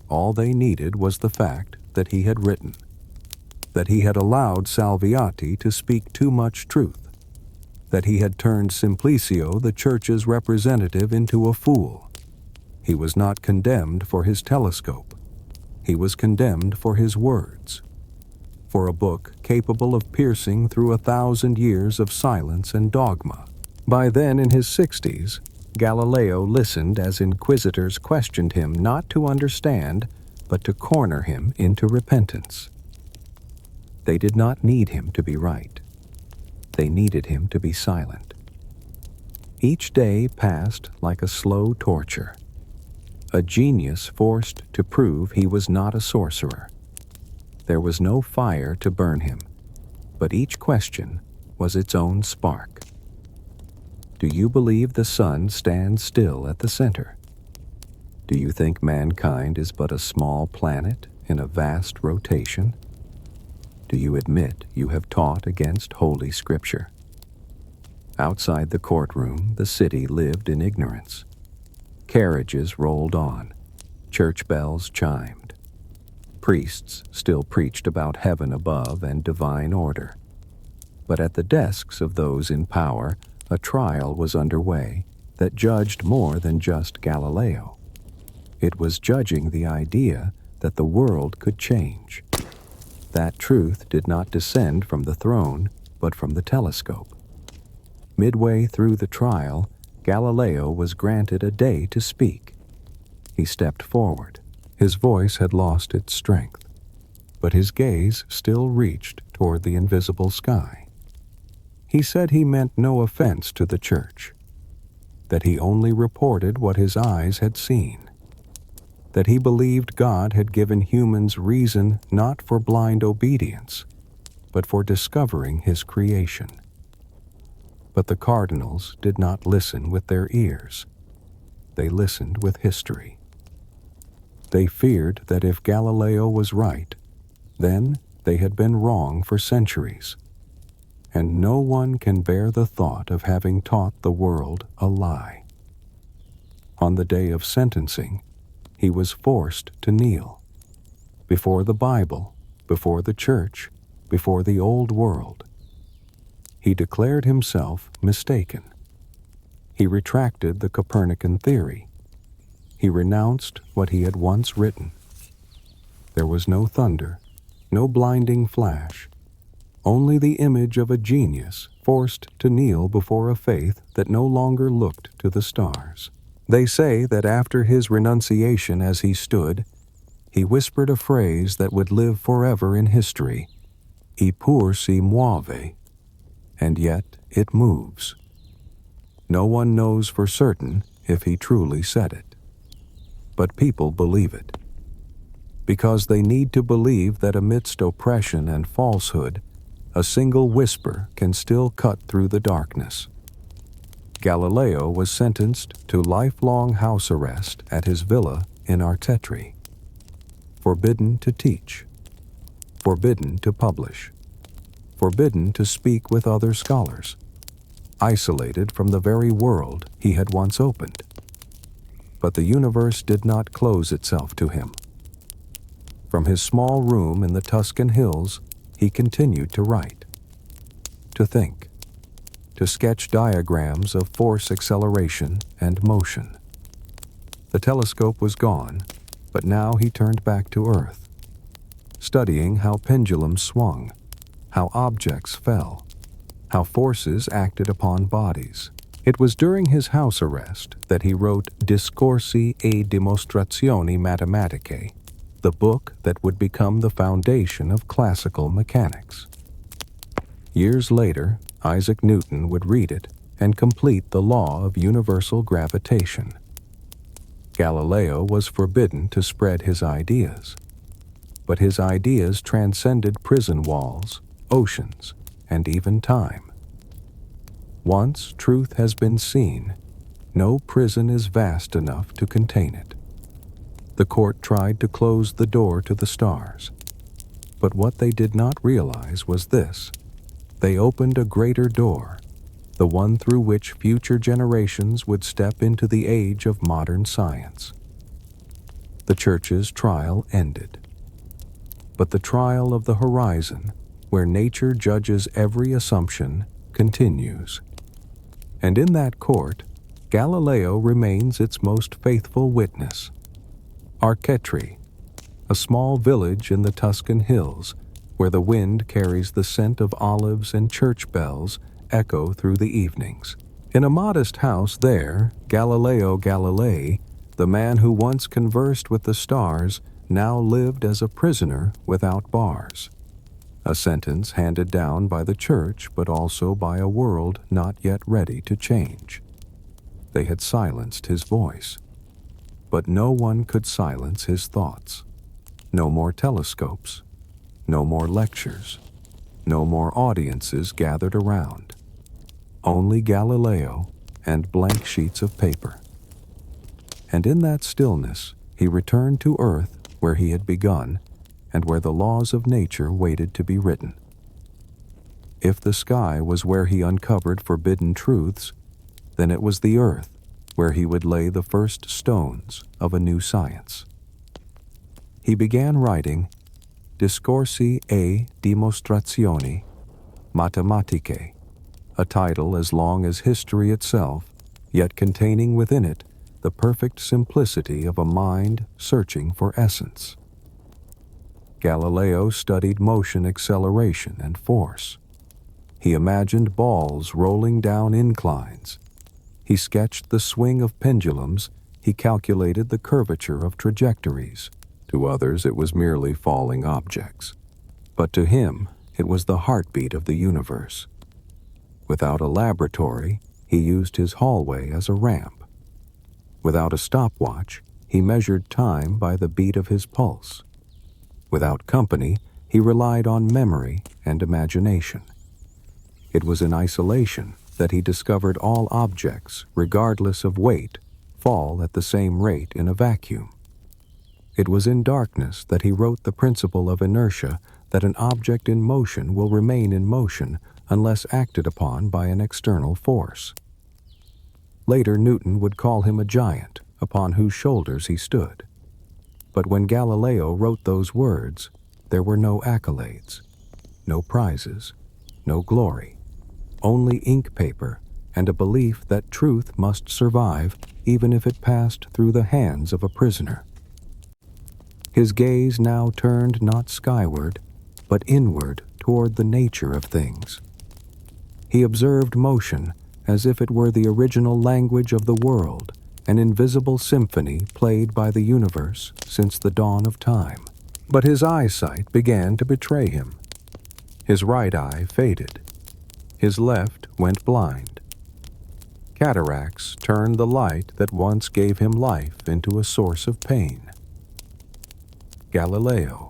All they needed was the fact that he had written, that he had allowed Salviati to speak too much truth, that he had turned Simplicio, the church's representative, into a fool. He was not condemned for his telescope. He was condemned for his words, for a book capable of piercing through 1,000 years of silence and dogma. By then, in his 60s, Galileo listened as inquisitors questioned him not to understand, but to corner him into repentance. They did not need him to be right. They needed him to be silent. Each day passed like a slow torture. a genius forced to prove he was not a sorcerer. There was no fire to burn him, but each question was its own spark. Do you believe the sun stands still at the center? Do you think mankind is but a small planet in a vast rotation? Do you admit you have taught against Holy Scripture? Outside the courtroom, the city lived in ignorance. Carriages rolled on. Church bells chimed. Priests still preached about heaven above and divine order. But at the desks of those in power, a trial was underway that judged more than just Galileo. It was judging the idea that the world could change. That truth did not descend from the throne, but from the telescope. Midway through the trial, Galileo was granted a day to speak. He stepped forward. His voice had lost its strength, but his gaze still reached toward the invisible sky. He said he meant no offense to the church, that he only reported what his eyes had seen, that he believed God had given humans reason not for blind obedience, but for discovering his creation. But the cardinals did not listen with their ears. They listened with history. They feared that if Galileo was right, then they had been wrong for centuries. And no one can bear the thought of having taught the world a lie. On the day of sentencing, he was forced to kneel. Before the Bible, before the church, before the old world. He declared himself mistaken. He retracted the Copernican theory. He renounced what he had once written. There was no thunder, no blinding flash, only the image of a genius forced to kneel before a faith that no longer looked to the stars. They say that after his renunciation as he stood, he whispered a phrase that would live forever in history, "Eppur si muove," and yet it moves. No one knows for certain if he truly said it. But people believe it, because they need to believe that amidst oppression and falsehood, a single whisper can still cut through the darkness. Galileo was sentenced to lifelong house arrest at his villa in Artetri, forbidden to teach, forbidden to publish, forbidden to speak with other scholars, isolated from the very world he had once opened. But the universe did not close itself to him. From his small room in the Tuscan hills, he continued to write, to think, to sketch diagrams of force acceleration and motion. The telescope was gone, but now he turned back to Earth, studying how pendulums swung, how objects fell, how forces acted upon bodies. It was during his house arrest that he wrote Discorsi e Dimostrazioni Matematiche, the book that would become the foundation of classical mechanics. Years later, Isaac Newton would read it and complete the law of universal gravitation. Galileo was forbidden to spread his ideas, but his ideas transcended prison walls, oceans, and even time. Once truth has been seen, no prison is vast enough to contain it. The court tried to close the door to the stars, but what they did not realize was this: they opened a greater door, the one through which future generations would step into the age of modern science. The church's trial ended. But the trial of the horizon, where nature judges every assumption, continues. And in that court, Galileo remains its most faithful witness. Arcetri, a small village in the Tuscan hills, where the wind carries the scent of olives and church bells echo through the evenings. In a modest house there, Galileo Galilei, the man who once conversed with the stars, now lived as a prisoner without bars. A sentence handed down by the church, but also by a world not yet ready to change. They had silenced his voice. But no one could silence his thoughts. No more telescopes, no more lectures, no more audiences gathered around. Only Galileo and blank sheets of paper. And in that stillness, he returned to earth where he had begun and where the laws of nature waited to be written. If the sky was where he uncovered forbidden truths, then it was the earth where he would lay the first stones of a new science. He began writing Discorsi e dimostrazioni matematiche, a title as long as history itself, yet containing within it the perfect simplicity of a mind searching for essence. Galileo studied motion, acceleration, and force. He imagined balls rolling down inclines. He sketched the swing of pendulums. He calculated the curvature of trajectories. To others, it was merely falling objects. But to him, it was the heartbeat of the universe. Without a laboratory, he used his hallway as a ramp. Without a stopwatch, he measured time by the beat of his pulse. Without company, he relied on memory and imagination. It was in isolation that he discovered all objects, regardless of weight, fall at the same rate in a vacuum. It was in darkness that he wrote the principle of inertia, that an object in motion will remain in motion unless acted upon by an external force. Later, Newton would call him a giant upon whose shoulders he stood. But when Galileo wrote those words, there were no accolades, no prizes, no glory, only ink paper and a belief that truth must survive even if it passed through the hands of a prisoner. His gaze now turned not skyward, but inward toward the nature of things. He observed motion as if it were the original language of the world, an invisible symphony played by the universe since the dawn of time. But his eyesight began to betray him. His right eye faded. His left went blind. Cataracts turned the light that once gave him life into a source of pain. Galileo,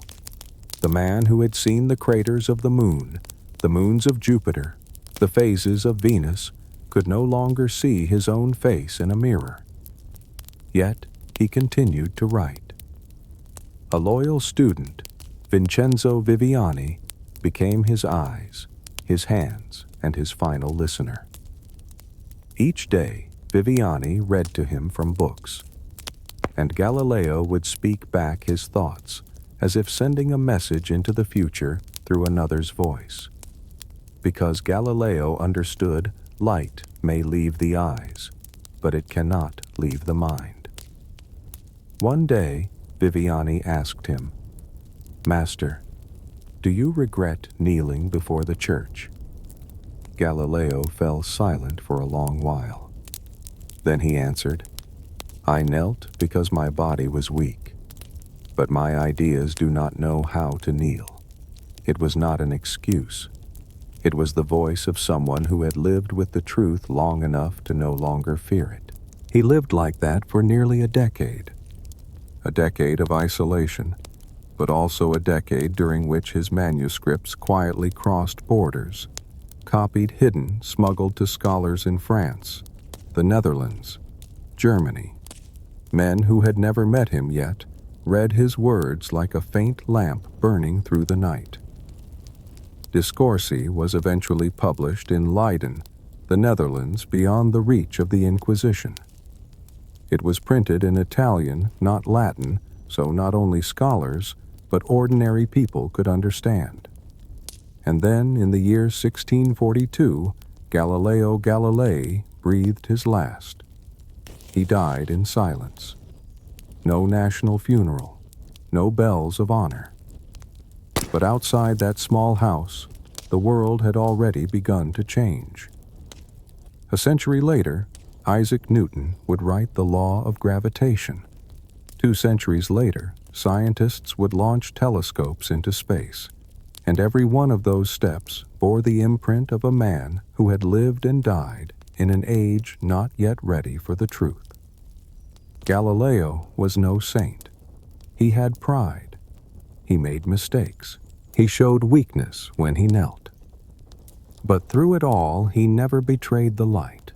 the man who had seen the craters of the moon, the moons of Jupiter, the phases of Venus, could no longer see his own face in a mirror. Yet he continued to write. A loyal student, Vincenzo Viviani, became his eyes, his hands, and his final listener. Each day, Viviani read to him from books, and Galileo would speak back his thoughts, as if sending a message into the future through another's voice. Because Galileo understood light may leave the eyes, but it cannot leave the mind. One day, Viviani asked him, "Master, do you regret kneeling before the church?" Galileo fell silent for a long while. Then he answered, "I knelt because my body was weak, but my ideas do not know how to kneel." It was not an excuse. It was the voice of someone who had lived with the truth long enough to no longer fear it. He lived like that for nearly a decade of isolation, but also a decade during which his manuscripts quietly crossed borders, copied hidden, smuggled to scholars in France, the Netherlands, Germany. Men who had never met him yet read his words like a faint lamp burning through the night. Discorsi was eventually published in Leiden, the Netherlands, beyond the reach of the Inquisition. It was printed in Italian, not Latin, so not only scholars, but ordinary people could understand. And then, in the year 1642, Galileo Galilei breathed his last. He died in silence. No national funeral, no bells of honor. But outside that small house, the world had already begun to change. A century later, Isaac Newton would write the law of gravitation. 2 centuries later, scientists would launch telescopes into space, and every one of those steps bore the imprint of a man who had lived and died in an age not yet ready for the truth. Galileo was no saint. He had pride. He made mistakes. He showed weakness when he knelt. But through it all, he never betrayed the light.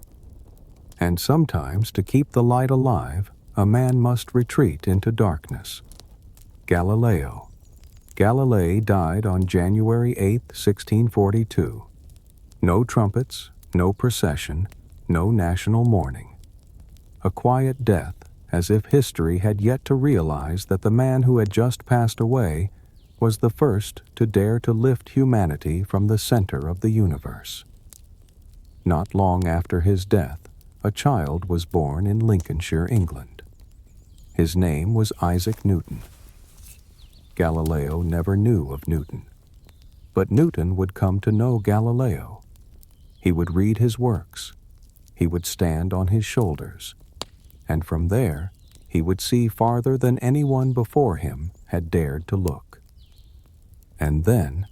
And sometimes, to keep the light alive, a man must retreat into darkness. Galileo. Galilei died on January 8, 1642. No trumpets, no procession, no national mourning. A quiet death, as if history had yet to realize that the man who had just passed away was the first to dare to lift humanity from the center of the universe. Not long after his death, a child was born in Lincolnshire, England. His name was Isaac Newton. Galileo never knew of Newton, but Newton would come to know Galileo. He would read his works. He would stand on his shoulders, and from there he would see farther than anyone before him had dared to look. And then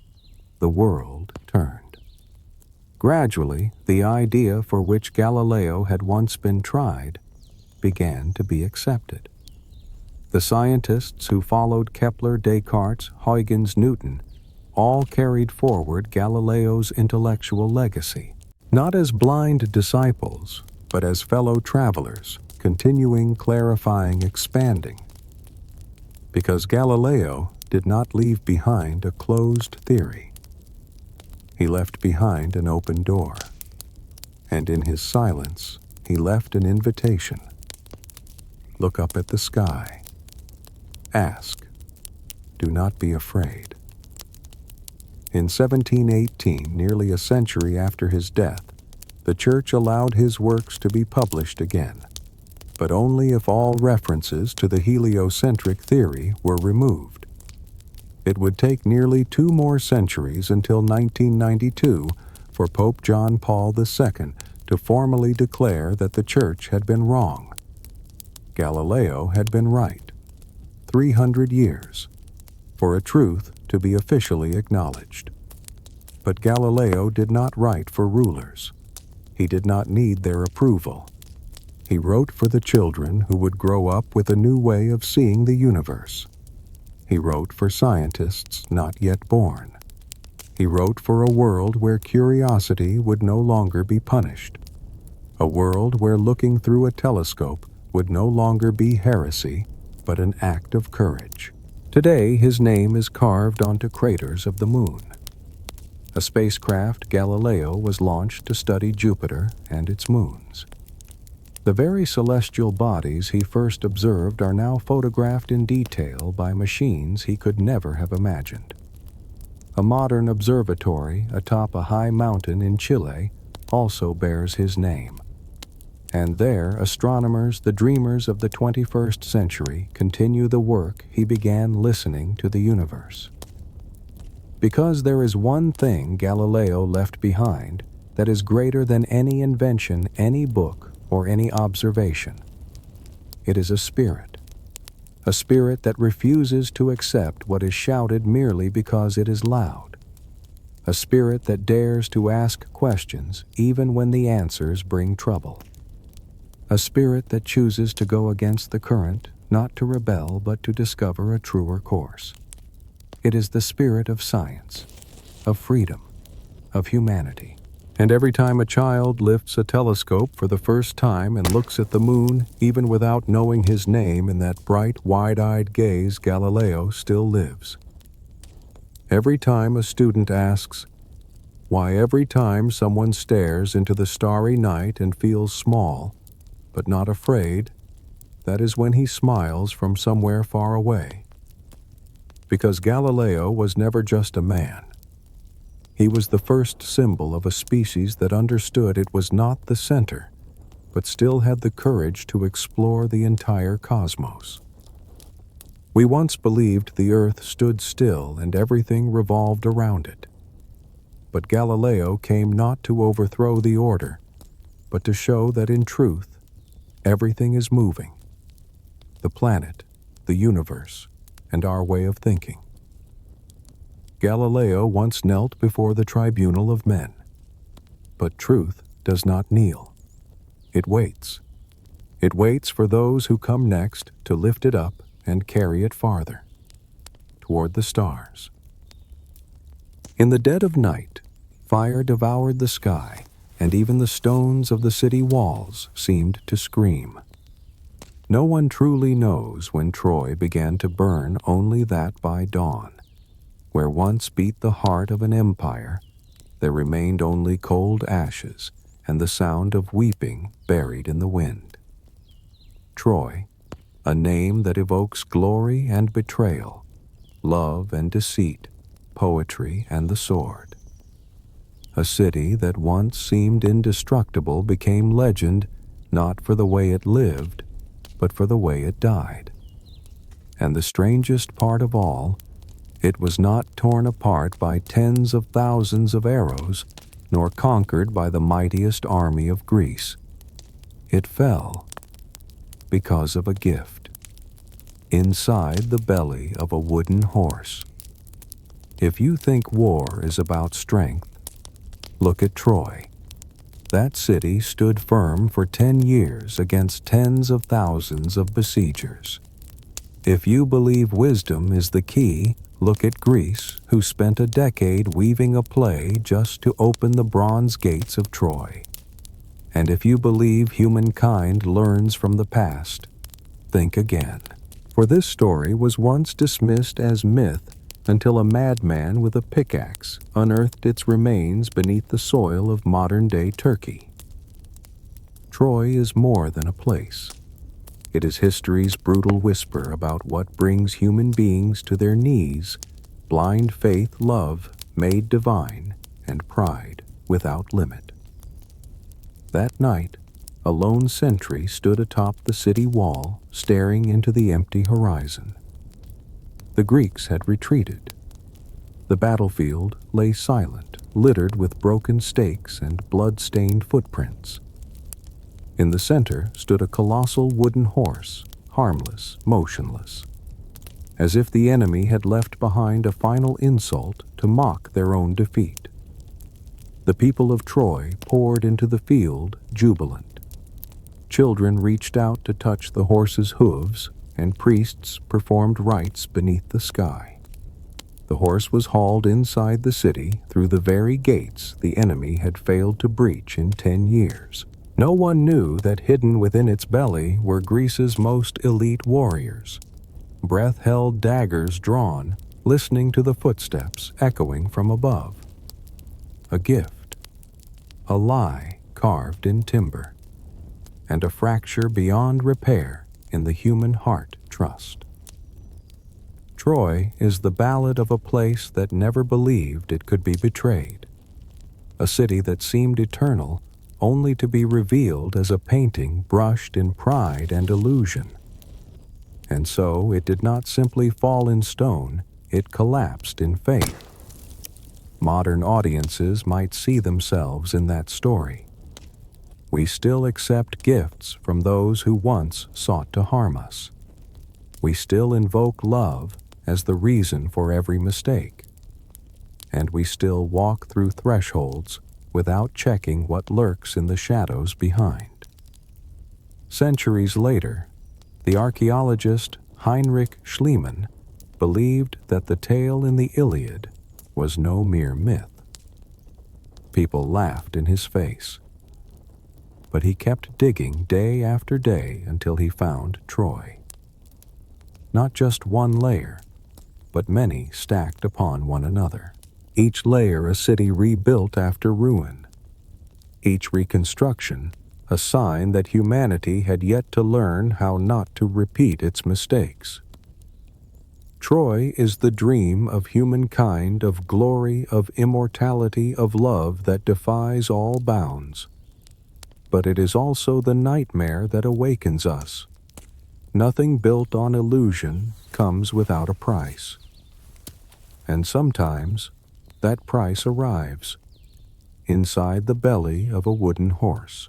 the world turned. Gradually, the idea for which Galileo had once been tried began to be accepted. The scientists who followed Kepler, Descartes, Huygens, Newton all carried forward Galileo's intellectual legacy, not as blind disciples, but as fellow travelers, continuing, clarifying, expanding. Because Galileo did not leave behind a closed theory. He left behind an open door, and in his silence, he left an invitation. Look up at the sky. Ask. Do not be afraid. In 1718, nearly a century after his death, the Church allowed his works to be published again, but only if all references to the heliocentric theory were removed. It would take nearly 2 more centuries until 1992 for Pope John Paul II to formally declare that the Church had been wrong. Galileo had been right. 300 years for a truth to be officially acknowledged. But Galileo did not write for rulers. He did not need their approval. He wrote for the children who would grow up with a new way of seeing the universe. He wrote for scientists not yet born. He wrote for a world where curiosity would no longer be punished. A world where looking through a telescope would no longer be heresy, but an act of courage. Today, his name is carved onto craters of the moon. A spacecraft, Galileo, was launched to study Jupiter and its moons. The very celestial bodies he first observed are now photographed in detail by machines he could never have imagined. A modern observatory atop a high mountain in Chile also bears his name. And there, astronomers, the dreamers of the 21st century, continue the work he began listening to the universe. Because there is one thing Galileo left behind that is greater than any invention, any book, or any observation. It is a spirit that refuses to accept what is shouted merely because it is loud. A spirit that dares to ask questions even when the answers bring trouble. A spirit that chooses to go against the current, not to rebel, but to discover a truer course. It is the spirit of science, of freedom, of humanity. And every time a child lifts a telescope for the first time and looks at the moon, even without knowing his name, in that bright, wide-eyed gaze, Galileo still lives. Every time a student asks, why every time someone stares into the starry night and feels small, but not afraid, that is when he smiles from somewhere far away. Because Galileo was never just a man. He was the first symbol of a species that understood it was not the center, but still had the courage to explore the entire cosmos. We once believed the earth stood still and everything revolved around it. But Galileo came not to overthrow the order, but to show that in truth, everything is moving. The planet, the universe, and our way of thinking. Galileo once knelt before the tribunal of men. But truth does not kneel. It waits. It waits for those who come next to lift it up and carry it farther, toward the stars. In the dead of night, fire devoured the sky, and even the stones of the city walls seemed to scream. No one truly knows when Troy began to burn, only that by dawn, where once beat the heart of an empire, there remained only cold ashes and the sound of weeping buried in the wind. Troy, a name that evokes glory and betrayal, love and deceit, poetry and the sword. A city that once seemed indestructible became legend not for the way it lived, but for the way it died. And the strangest part of all, it was not torn apart by tens of thousands of arrows, nor conquered by the mightiest army of Greece. It fell because of a gift, inside the belly of a wooden horse. If you think war is about strength, look at Troy. That city stood firm for 10 years against tens of thousands of besiegers. If you believe wisdom is the key, look at Greece, who spent a decade weaving a play just to open the bronze gates of Troy. And if you believe humankind learns from the past, think again. For this story was once dismissed as myth until a madman with a pickaxe unearthed its remains beneath the soil of modern-day Turkey. Troy is more than a place. It is history's brutal whisper about what brings human beings to their knees: blind faith, love made divine, and pride without limit. That night, a lone sentry stood atop the city wall, staring into the empty horizon. The Greeks had retreated. The battlefield lay silent, littered with broken stakes and blood-stained footprints. In the center stood a colossal wooden horse, harmless, motionless, as if the enemy had left behind a final insult to mock their own defeat. The people of Troy poured into the field, jubilant. Children reached out to touch the horse's hooves, and priests performed rites beneath the sky. The horse was hauled inside the city through the very gates the enemy had failed to breach in 10 years. No one knew that hidden within its belly were Greece's most elite warriors, breath-held daggers drawn, listening to the footsteps echoing from above. A gift, a lie carved in timber, and a fracture beyond repair in the human heart trust. Troy is the ballad of a place that never believed it could be betrayed, a city that seemed eternal only to be revealed as a painting brushed in pride and illusion. And so it did not simply fall in stone, it collapsed in faith. Modern audiences might see themselves in that story. We still accept gifts from those who once sought to harm us. We still invoke love as the reason for every mistake. And we still walk through thresholds without checking what lurks in the shadows behind. Centuries later, the archaeologist Heinrich Schliemann believed that the tale in the Iliad was no mere myth. People laughed in his face. But he kept digging day after day until he found Troy. Not just one layer, but many stacked upon one another. Each layer a city rebuilt after ruin. Each reconstruction a sign that humanity had yet to learn how not to repeat its mistakes. Troy is the dream of humankind, of glory, of immortality, of love that defies all bounds. But it is also the nightmare that awakens us. Nothing built on illusion comes without a price. And sometimes that price arrives inside the belly of a wooden horse.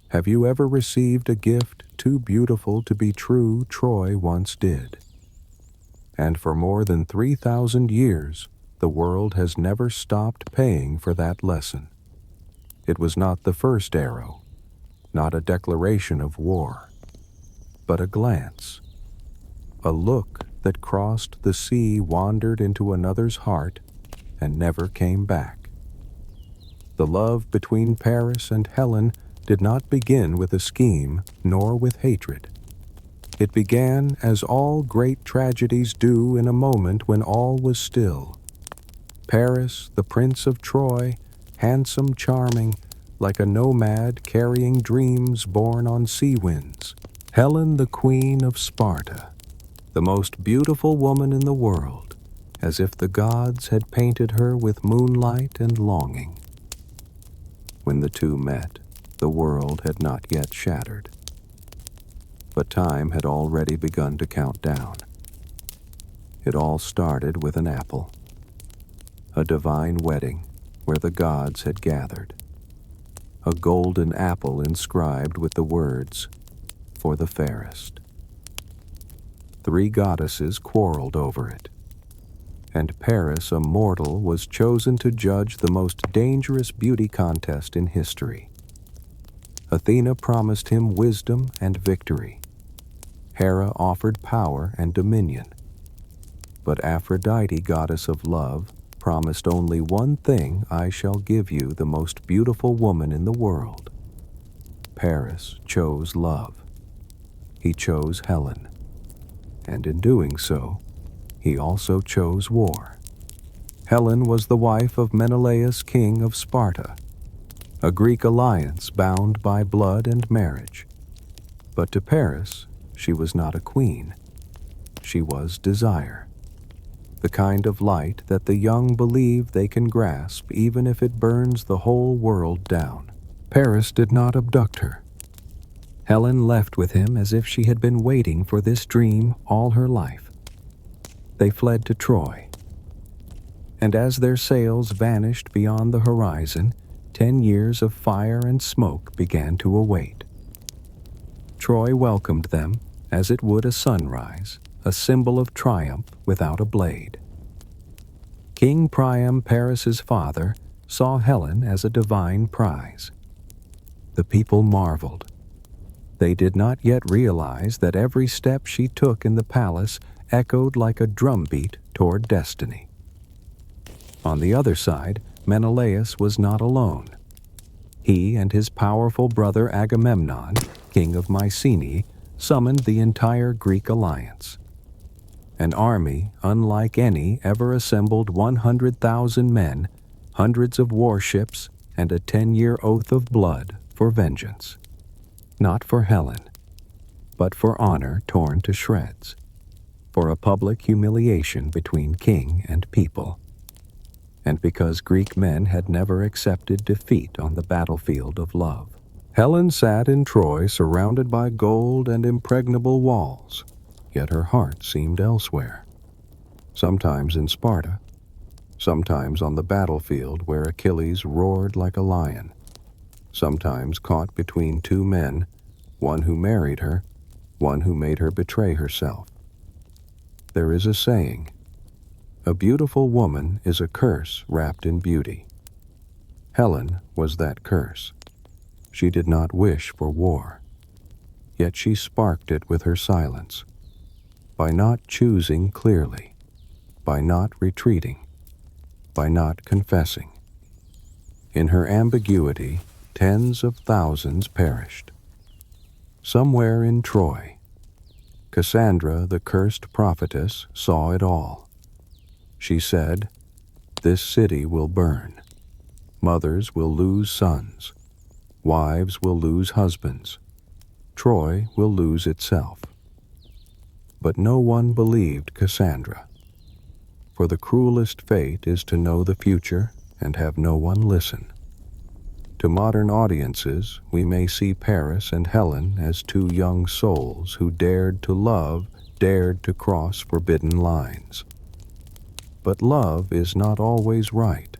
Have you ever received a gift too beautiful to be true? Troy once did. And for more than 3,000 years, the world has never stopped paying for that lesson. It was not the first arrow, not a declaration of war, but a glance, a look that crossed the sea, wandered into another's heart, and never came back. The love between Paris and Helen did not begin with a scheme nor with hatred. It began as all great tragedies do, in a moment when all was still. Paris, the prince of Troy, handsome, charming, like a nomad carrying dreams born on sea winds. Helen, the queen of Sparta, the most beautiful woman in the world, as if the gods had painted her with moonlight and longing. When the two met, the world had not yet shattered, but time had already begun to count down. It all started with an apple, a divine wedding where the gods had gathered, a golden apple inscribed with the words, "For the fairest." 3 goddesses quarreled over it, and Paris, a mortal, was chosen to judge the most dangerous beauty contest in history. Athena promised him wisdom and victory. Hera offered power and dominion. But Aphrodite, goddess of love, promised only one thing: "I shall give you the most beautiful woman in the world." Paris chose love. He chose Helen. And in doing so, he also chose war. Helen was the wife of Menelaus, king of Sparta, a Greek alliance bound by blood and marriage. But to Paris, she was not a queen. She was desire, the kind of light that the young believe they can grasp even if it burns the whole world down. Paris did not abduct her. Helen left with him as if she had been waiting for this dream all her life. They fled to Troy. And as their sails vanished beyond the horizon, 10 years of fire and smoke began to await. Troy welcomed them as it would a sunrise, a symbol of triumph without a blade. King Priam, Paris's father, saw Helen as a divine prize. The people marveled. They did not yet realize that every step she took in the palace echoed like a drumbeat toward destiny. On the other side, Menelaus was not alone. He and his powerful brother Agamemnon, king of Mycenae, summoned the entire Greek alliance. An army unlike any ever assembled 100,000 men, hundreds of warships, and a 10-year oath of blood for vengeance. Not for Helen, but for honor torn to shreds, for a public humiliation between king and people, and because Greek men had never accepted defeat on the battlefield of love. Helen sat in Troy surrounded by gold and impregnable walls, yet her heart seemed elsewhere. Sometimes in Sparta, sometimes on the battlefield where Achilles roared like a lion, sometimes caught between 2 men, one who married her, one who made her betray herself. There is a saying, "A beautiful woman is a curse wrapped in beauty." Helen was that curse. She did not wish for war, yet she sparked it with her silence, by not choosing clearly, by not retreating, by not confessing. In her ambiguity, tens of thousands perished. Somewhere in Troy, Cassandra, the cursed prophetess, saw it all. She said, "This city will burn. Mothers will lose sons. Wives will lose husbands. Troy will lose itself." But no one believed Cassandra. For the cruelest fate is to know the future and have no one listen. To modern audiences, we may see Paris and Helen as 2 young souls who dared to love, dared to cross forbidden lines. But love is not always right,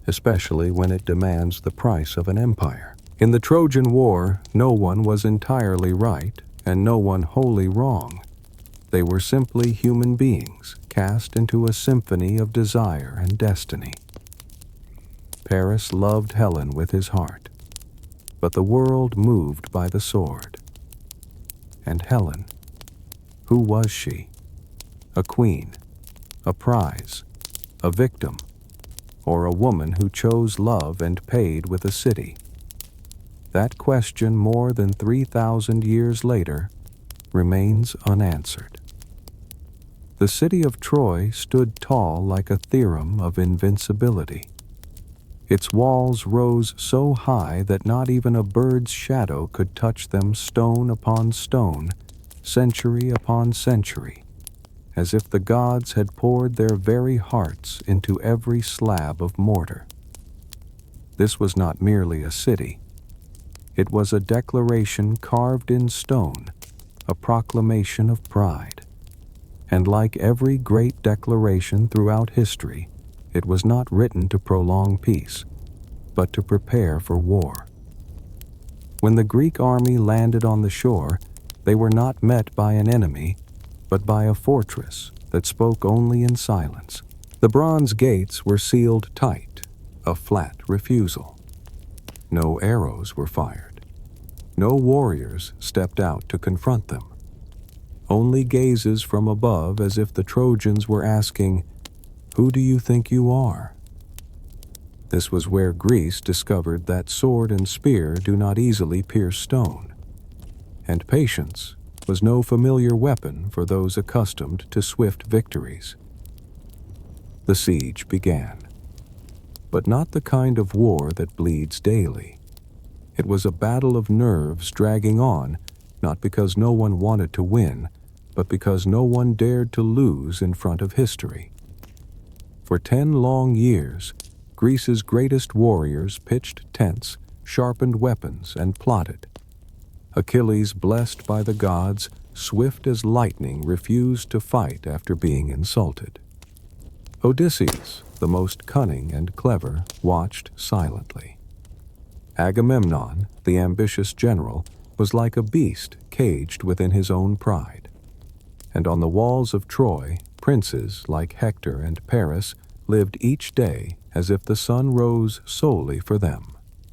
especially when it demands the price of an empire. In the Trojan War, no one was entirely right and no one wholly wrong. They were simply human beings, cast into a symphony of desire and destiny. Paris loved Helen with his heart, but the world moved by the sword. And Helen, who was she? A queen, a prize, a victim, or a woman who chose love and paid with a city? That question, more than 3,000 years later, remains unanswered. The city of Troy stood tall like a theorem of invincibility. Its walls rose so high that not even a bird's shadow could touch them, stone upon stone, century upon century, as if the gods had poured their very hearts into every slab of mortar. This was not merely a city. It was a declaration carved in stone, a proclamation of pride. And like every great declaration throughout history, it was not written to prolong peace, but to prepare for war. When the Greek army landed on the shore, they were not met by an enemy, but by a fortress that spoke only in silence. The bronze gates were sealed tight, a flat refusal. No arrows were fired. No warriors stepped out to confront them. Only gazes from above, as if the Trojans were asking, "Who do you think you are?" This was where Greece discovered that sword and spear do not easily pierce stone, and patience was no familiar weapon for those accustomed to swift victories. The siege began, but not the kind of war that bleeds daily. It was a battle of nerves dragging on, not because no one wanted to win, but because no one dared to lose in front of history. For 10 long years, Greece's greatest warriors pitched tents, sharpened weapons, and plotted. Achilles, blessed by the gods, swift as lightning, refused to fight after being insulted. Odysseus, the most cunning and clever, watched silently. Agamemnon, the ambitious general, was like a beast caged within his own pride. And on the walls of Troy, princes like Hector and Paris lived each day as if the sun rose solely for them.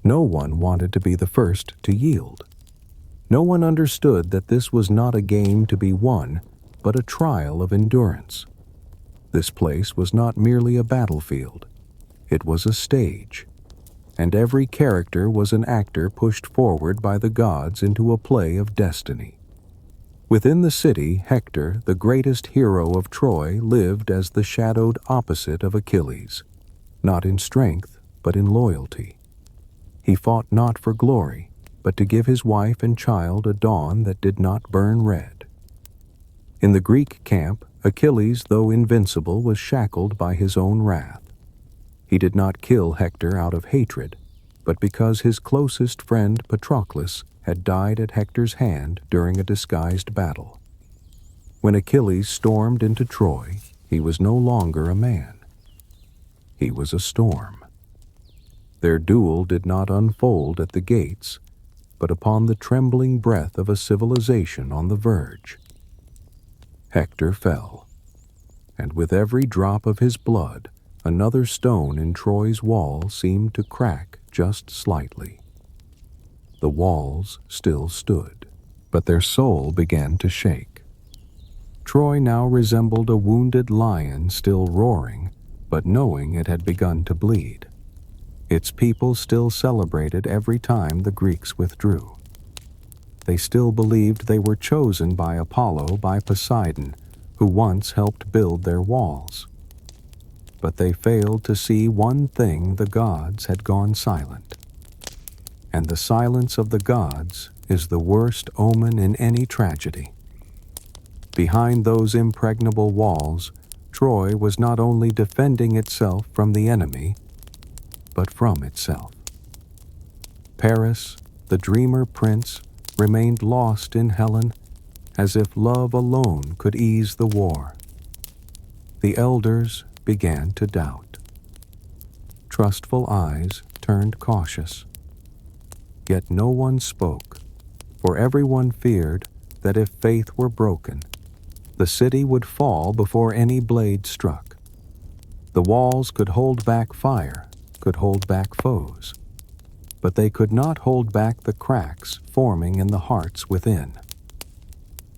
No one wanted to be the first to yield. No one understood that this was not a game to be won, but a trial of endurance. This place was not merely a battlefield. It was a stage, and every character was an actor pushed forward by the gods into a play of destiny. Within the city, Hector, the greatest hero of Troy, lived as the shadowed opposite of Achilles, not in strength, but in loyalty. He fought not for glory, but to give his wife and child a dawn that did not burn red. In the Greek camp, Achilles, though invincible, was shackled by his own wrath. He did not kill Hector out of hatred, but because his closest friend Patroclus had died at Hector's hand during a disguised battle. When Achilles stormed into Troy, he was no longer a man. He was a storm. Their duel did not unfold at the gates, but upon the trembling breath of a civilization on the verge. Hector fell, and with every drop of his blood, another stone in Troy's wall seemed to crack just slightly. The walls still stood, but their soul began to shake. Troy now resembled a wounded lion still roaring, but knowing it had begun to bleed. Its people still celebrated every time the Greeks withdrew. They still believed they were chosen by Apollo, by Poseidon, who once helped build their walls. But they failed to see one thing: the gods had gone silent. And the silence of the gods is the worst omen in any tragedy. Behind those impregnable walls, Troy was not only defending itself from the enemy, but from itself. Paris, the dreamer prince, remained lost in Helen, as if love alone could ease the war. The elders began to doubt. Trustful eyes turned cautious. Yet no one spoke, for everyone feared that if faith were broken, the city would fall before any blade struck. The walls could hold back fire, could hold back foes, but they could not hold back the cracks forming in the hearts within.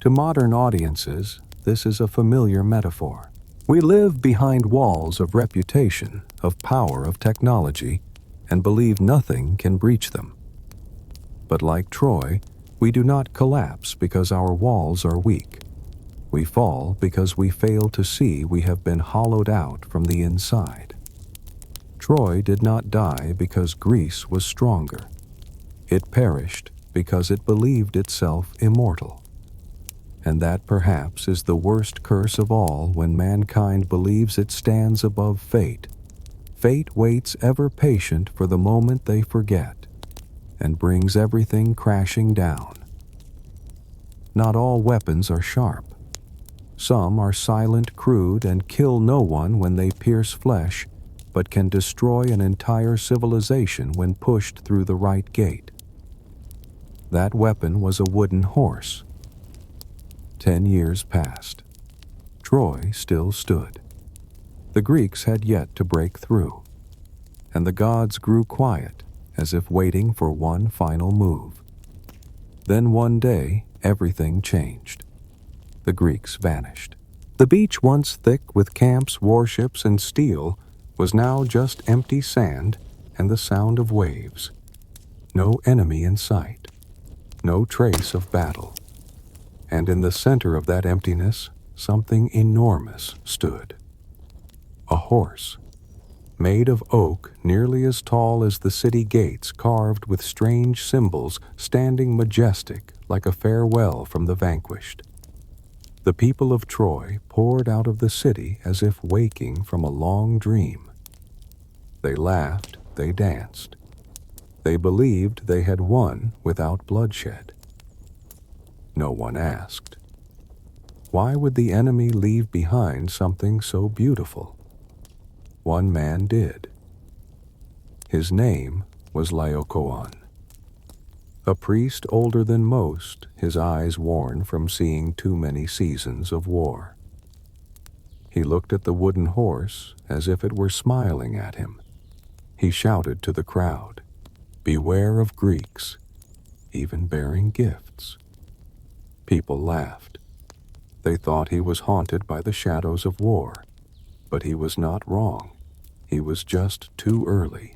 To modern audiences, this is a familiar metaphor. We live behind walls of reputation, of power, of technology, and believe nothing can breach them. But like Troy, we do not collapse because our walls are weak. We fall because we fail to see we have been hollowed out from the inside. Troy did not die because Greece was stronger. It perished because it believed itself immortal. And that perhaps is the worst curse of all when mankind believes it stands above fate. Fate waits ever patient for the moment they forget, and brings everything crashing down. Not all weapons are sharp. Some are silent, crude, and kill no one when they pierce flesh, but can destroy an entire civilization when pushed through the right gate. That weapon was a wooden horse. 10 years passed. Troy still stood. The Greeks had yet to break through, and the gods grew quiet, as if waiting for one final move. Then one day, everything changed. The Greeks vanished. The beach, once thick with camps, warships, and steel, was now just empty sand and the sound of waves. No enemy in sight. No trace of battle. And in the center of that emptiness, something enormous stood. A horse, made of oak nearly as tall as the city gates, carved with strange symbols, standing majestic like a farewell from the vanquished. The people of Troy poured out of the city as if waking from a long dream. They laughed, they danced. They believed they had won without bloodshed. No one asked, why would the enemy leave behind something so beautiful? One man did. His name was Laocoon. A priest older than most, his eyes worn from seeing too many seasons of war. He looked at the wooden horse as if it were smiling at him. He shouted to the crowd, "Beware of Greeks, even bearing gifts." People laughed. They thought he was haunted by the shadows of war, but he was not wrong. He was just too early,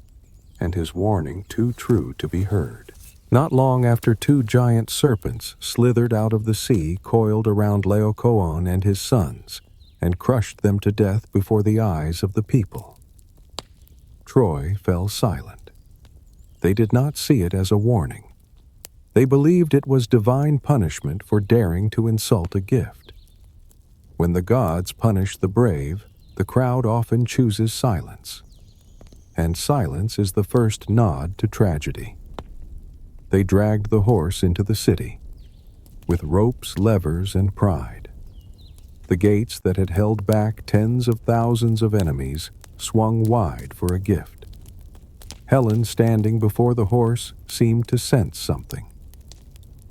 and his warning too true to be heard. Not long after, 2 giant serpents slithered out of the sea, coiled around Laocoon and his sons, and crushed them to death before the eyes of the people. Troy fell silent. They did not see it as a warning. They believed it was divine punishment for daring to insult a gift. When the gods punish the brave, the crowd often chooses silence. And silence is the first nod to tragedy. They dragged the horse into the city, with ropes, levers, and pride. The gates that had held back tens of thousands of enemies swung wide for a gift. Helen, standing before the horse, seemed to sense something.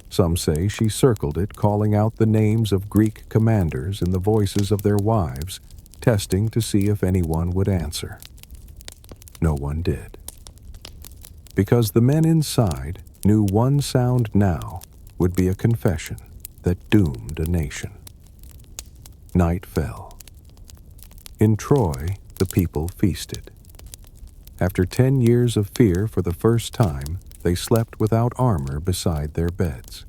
Some say she circled it, calling out the names of Greek commanders in the voices of their wives, testing to see if anyone would answer. No one did. Because the men inside knew one sound now would be a confession that doomed a nation. Night fell. In Troy, the people feasted. After 10 years of fear, for the first time, they slept without armor beside their beds.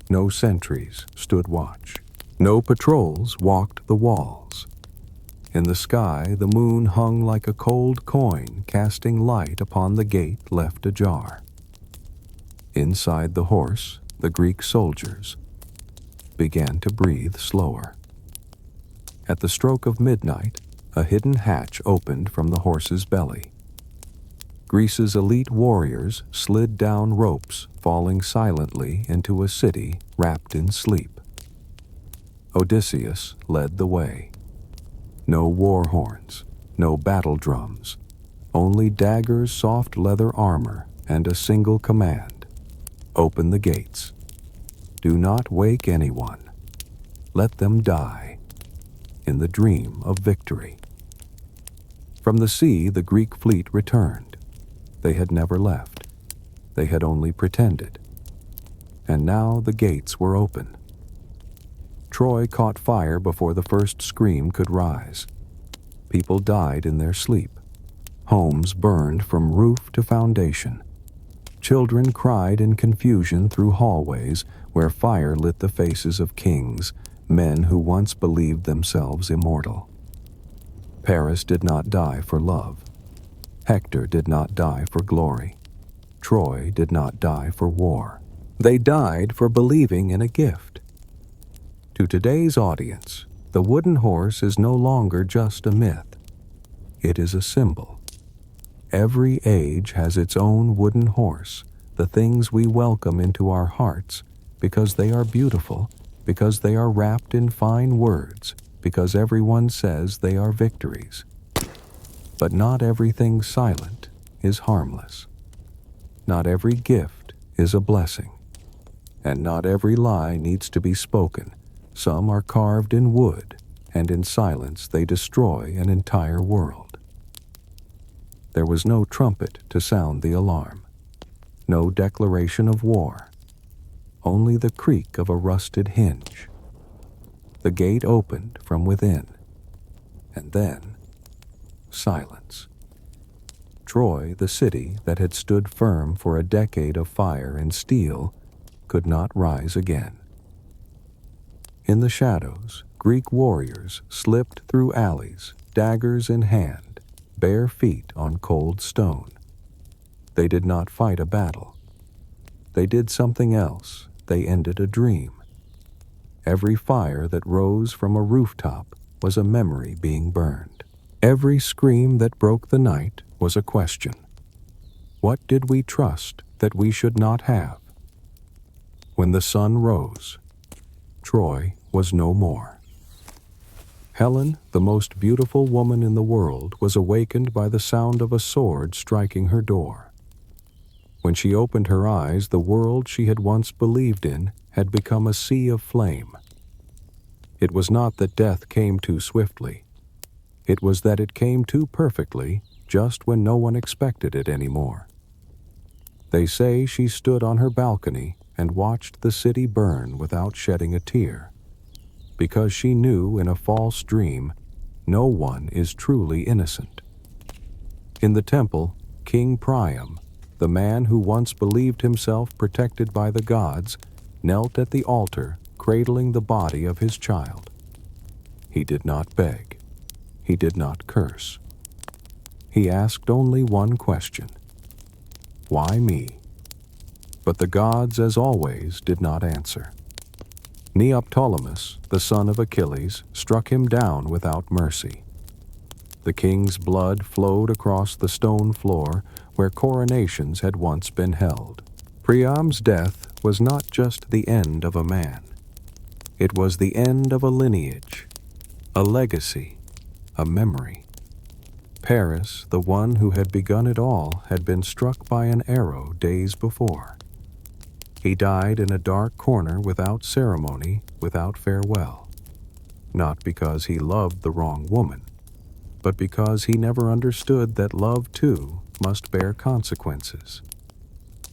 No sentries stood watch. No patrols walked the walls. In the sky, the moon hung like a cold coin, casting light upon the gate left ajar. Inside the horse, the Greek soldiers began to breathe slower. At the stroke of midnight, a hidden hatch opened from the horse's belly. Greece's elite warriors slid down ropes, falling silently into a city wrapped in sleep. Odysseus led the way. No war horns, no battle drums, only daggers, soft leather armor, and a single command: open the gates. Do not wake anyone. Let them die in the dream of victory. From the sea, the Greek fleet returned. They had never left. they had only pretended. And now the gates were open. Troy caught fire before the first scream could rise. People died in their sleep. Homes burned from roof to foundation. Children cried in confusion through hallways where fire lit the faces of kings, men who once believed themselves immortal. Paris did not die for love. Hector did not die for glory. Troy did not die for war. They died for believing in a gift. To today's audience, the wooden horse is no longer just a myth. It is a symbol. Every age has its own wooden horse, the things we welcome into our hearts because they are beautiful, because they are wrapped in fine words, because everyone says they are victories. But not everything silent is harmless. Not every gift is a blessing. And not every lie needs to be spoken. Some are carved in wood, and in silence they destroy an entire world. There was no trumpet to sound the alarm, no declaration of war, only the creak of a rusted hinge. The gate opened from within, and then silence. Troy, the city that had stood firm for a decade of fire and steel, could not rise again. In the shadows, Greek warriors slipped through alleys, daggers in hand, bare feet on cold stone. They did not fight a battle. They did something else. They ended a dream. Every fire that rose from a rooftop was a memory being burned. Every scream that broke the night was a question. What did we trust that we should not have? When the sun rose, Troy was no more. Helen, the most beautiful woman in the world, was awakened by the sound of a sword striking her door. When she opened her eyes, the world she had once believed in had become a sea of flame. It was not that death came too swiftly. It was that it came too perfectly, just when no one expected it anymore. They say she stood on her balcony and watched the city burn without shedding a tear, because she knew in a false dream no one is truly innocent. In the temple, King Priam, the man who once believed himself protected by the gods, knelt at the altar, cradling the body of his child. He did not beg. He did not curse. He asked only one question: why me? But the gods, as always, did not answer. Neoptolemus, the son of Achilles, struck him down without mercy. The king's blood flowed across the stone floor where coronations had once been held. Priam's death was not just the end of a man. It was the end of a lineage, a legacy, a memory. Paris, the one who had begun it all, had been struck by an arrow days before. He died in a dark corner without ceremony, without farewell. Not because he loved the wrong woman, but because he never understood that love, too, must bear consequences.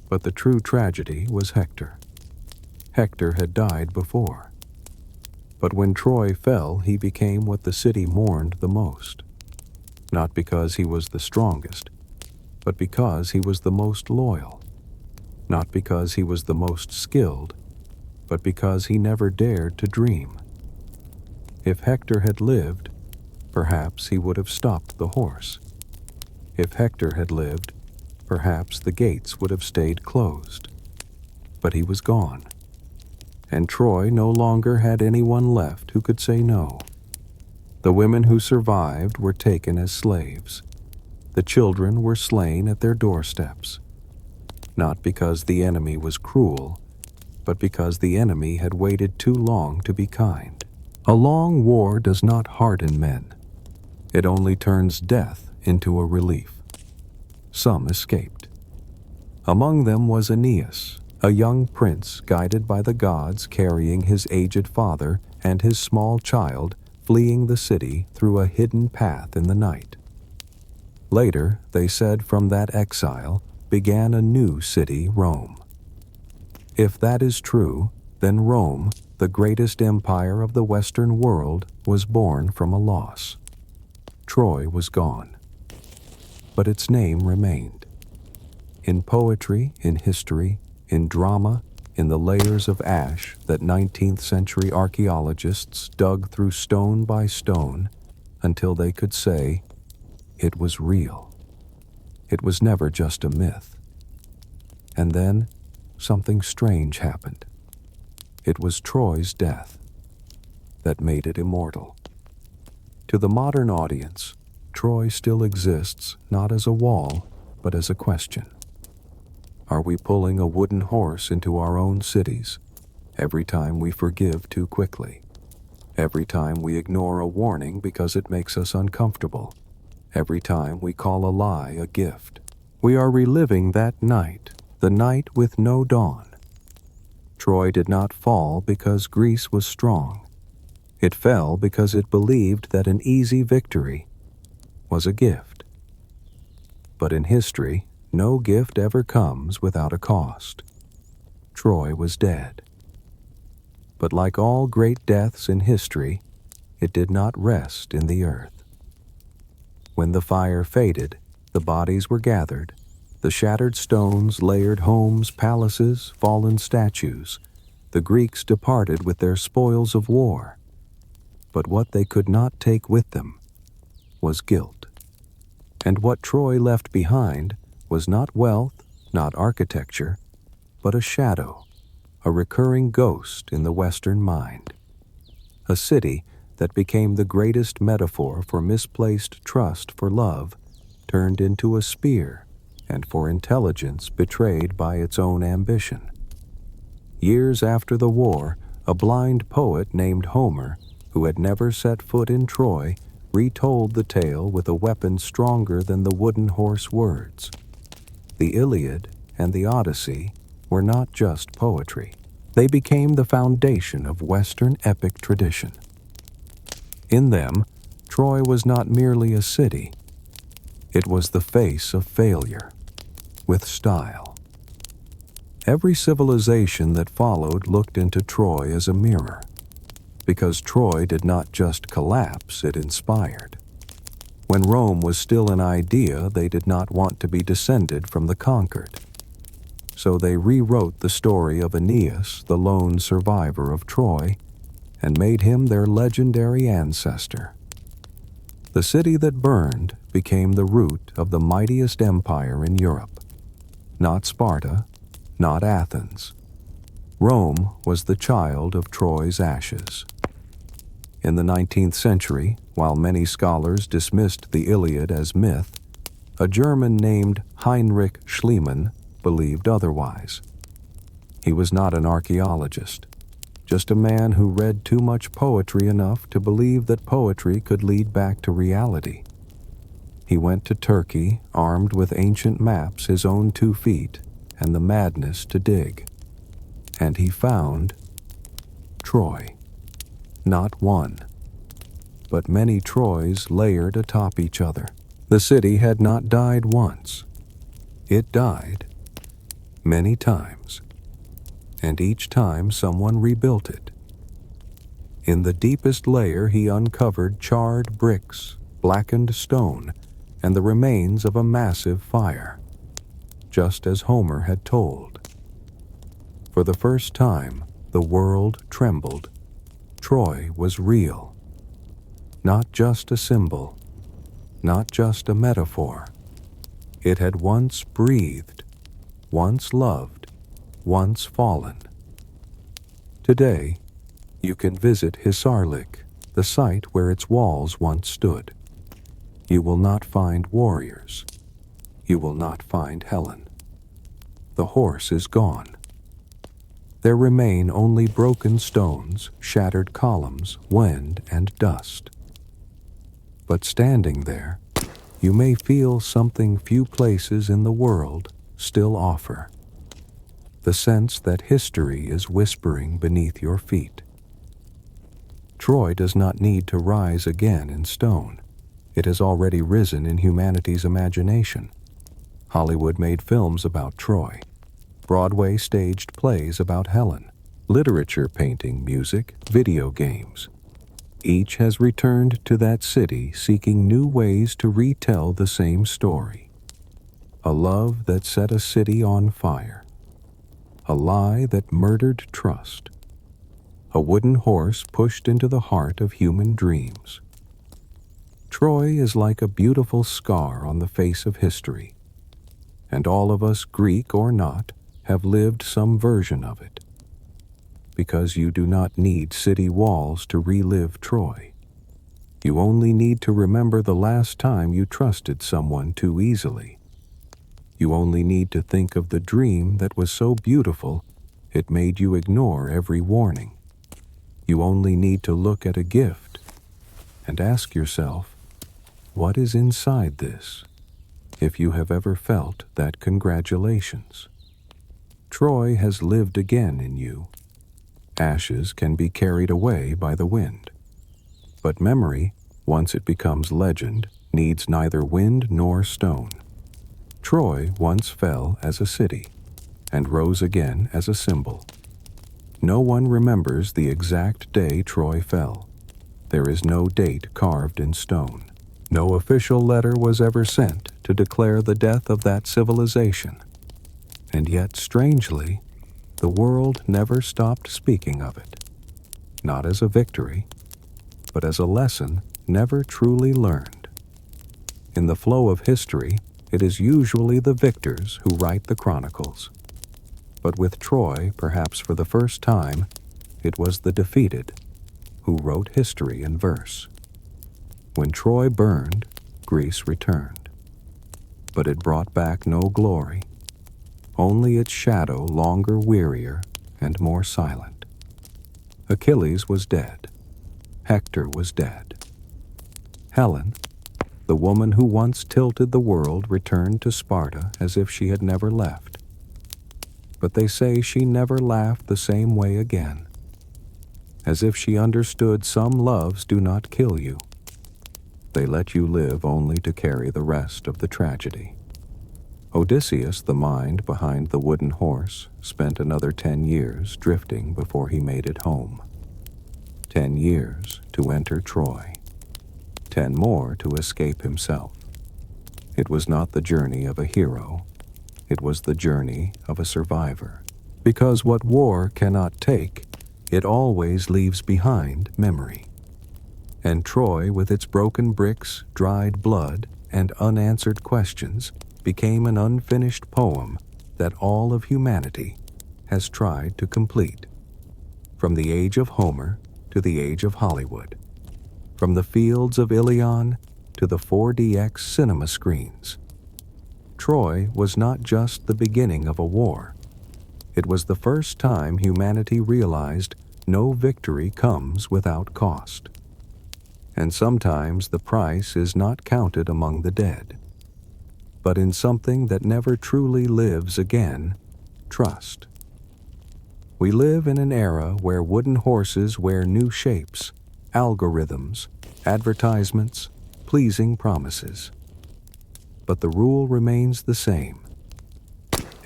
But the true tragedy was Hector. Hector had died before. But when Troy fell, he became what the city mourned the most. Not because he was the strongest, but because he was the most loyal. Not because he was the most skilled, but because he never dared to dream. If Hector had lived, perhaps he would have stopped the horse. If Hector had lived, perhaps the gates would have stayed closed. But he was gone, and Troy no longer had anyone left who could say no. The women who survived were taken as slaves. The children were slain at their doorsteps. Not because the enemy was cruel, but because the enemy had waited too long to be kind. A long war does not harden men. It only turns death into a relief. Some escaped. Among them was Aeneas, a young prince guided by the gods carrying his aged father and his small child, fleeing the city through a hidden path in the night. Later, they said from that exile, began a new city, Rome. If that is true, then Rome, the greatest empire of the Western world, was born from a loss. Troy was gone, but its name remained. In poetry, in history, in drama, in the layers of ash that 19th century archaeologists dug through stone by stone until they could say, it was real. It was never just a myth. And then, something strange happened. It was Troy's death that made it immortal. To the modern audience, Troy still exists not as a wall, but as a question. Are we pulling a wooden horse into our own cities every time we forgive too quickly? Every time we ignore a warning because it makes us uncomfortable? Every time we call a lie a gift? We are reliving that night, the night with no dawn. Troy did not fall because Greece was strong. It fell because it believed that an easy victory was a gift. But in history, no gift ever comes without a cost. Troy was dead. But like all great deaths in history, it did not rest in the earth. When the fire faded, the bodies were gathered. The shattered stones layered homes, palaces, fallen statues. The Greeks departed with their spoils of war. But what they could not take with them was guilt. And what Troy left behind was not wealth, not architecture, but a shadow, a recurring ghost in the Western mind. A city that became the greatest metaphor for misplaced trust for love turned into a spear, and for intelligence betrayed by its own ambition. Years after the war, a blind poet named Homer, who had never set foot in Troy, retold the tale with a weapon stronger than the wooden horse words. The Iliad and the Odyssey were not just poetry. They became the foundation of Western epic tradition. In them, Troy was not merely a city. It was the face of failure, with style. Every civilization that followed looked into Troy as a mirror, because Troy did not just collapse, it inspired. When Rome was still an idea, they did not want to be descended from the conquered. So they rewrote the story of Aeneas, the lone survivor of Troy, and made him their legendary ancestor. The city that burned became the root of the mightiest empire in Europe. Not Sparta, not Athens. Rome was the child of Troy's ashes. In the 19th century, while many scholars dismissed the Iliad as myth, a German named Heinrich Schliemann believed otherwise. He was not an archaeologist, just a man who read too much poetry enough to believe that poetry could lead back to reality. He went to Turkey, armed with ancient maps his own 2 feet, and the madness to dig. And he found Troy. Not one, but many Troys layered atop each other. The city had not died once. It died many times, and each time someone rebuilt it. In the deepest layer he uncovered charred bricks, blackened stone, and the remains of a massive fire, just as Homer had told. For the first time, the world trembled. Troy was real. Not just a symbol, not just a metaphor. It had once breathed, once loved, once fallen. Today, you can visit Hisarlik, the site where its walls once stood. You will not find warriors. You will not find Helen. The horse is gone. There remain only broken stones, shattered columns, wind, and dust. But standing there, you may feel something few places in the world still offer. The sense that history is whispering beneath your feet. Troy does not need to rise again in stone. It has already risen in humanity's imagination. Hollywood made films about Troy. Broadway staged plays about Helen. Literature, painting, music, video games. Each has returned to that city seeking new ways to retell the same story. A love that set a city on fire. A lie that murdered trust. A wooden horse pushed into the heart of human dreams. Troy is like a beautiful scar on the face of history, and all of us, Greek or not, have lived some version of it. Because you do not need city walls to relive Troy. You only need to remember the last time you trusted someone too easily. You only need to think of the dream that was so beautiful it made you ignore every warning. You only need to look at a gift and ask yourself, what is inside this? If you have ever felt that, congratulations. Troy has lived again in you. Ashes can be carried away by the wind. But memory, once it becomes legend, needs neither wind nor stone. Troy once fell as a city, and rose again as a symbol. No one remembers the exact day Troy fell. There is no date carved in stone. No official letter was ever sent to declare the death of that civilization. And yet, strangely, the world never stopped speaking of it. Not as a victory, but as a lesson never truly learned. In the flow of history, it is usually the victors who write the chronicles. But with Troy, perhaps for the first time, it was the defeated who wrote history in verse. When Troy burned, Greece returned. But it brought back no glory, only its shadow longer wearier and more silent. Achilles was dead. Hector was dead. Helen, the woman who once tilted the world, returned to Sparta as if she had never left. But they say she never laughed the same way again, as if she understood some loves do not kill you. They let you live only to carry the rest of the tragedy. Odysseus, the mind behind the wooden horse, spent another 10 years drifting before he made it home. 10 years to enter Troy. 10 more to escape himself. It was not the journey of a hero. It was the journey of a survivor. Because what war cannot take, it always leaves behind memory. And Troy, with its broken bricks, dried blood, and unanswered questions, became an unfinished poem that all of humanity has tried to complete. From the age of Homer to the age of Hollywood. From the fields of Ilion to the 4DX cinema screens. Troy was not just the beginning of a war. It was the first time humanity realized no victory comes without cost. And sometimes the price is not counted among the dead, but in something that never truly lives again, trust. We live in an era where wooden horses wear new shapes, algorithms, advertisements, pleasing promises. But the rule remains the same.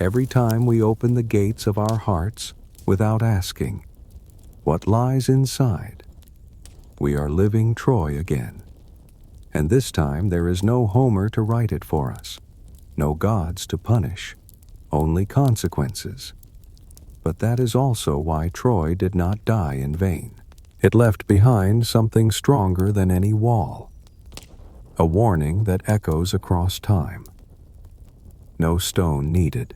Every time we open the gates of our hearts without asking, what lies inside? We are living Troy again. And this time there is no Homer to write it for us, no gods to punish, only consequences. But that is also why Troy did not die in vain. It left behind something stronger than any wall, a warning that echoes across time. No stone needed,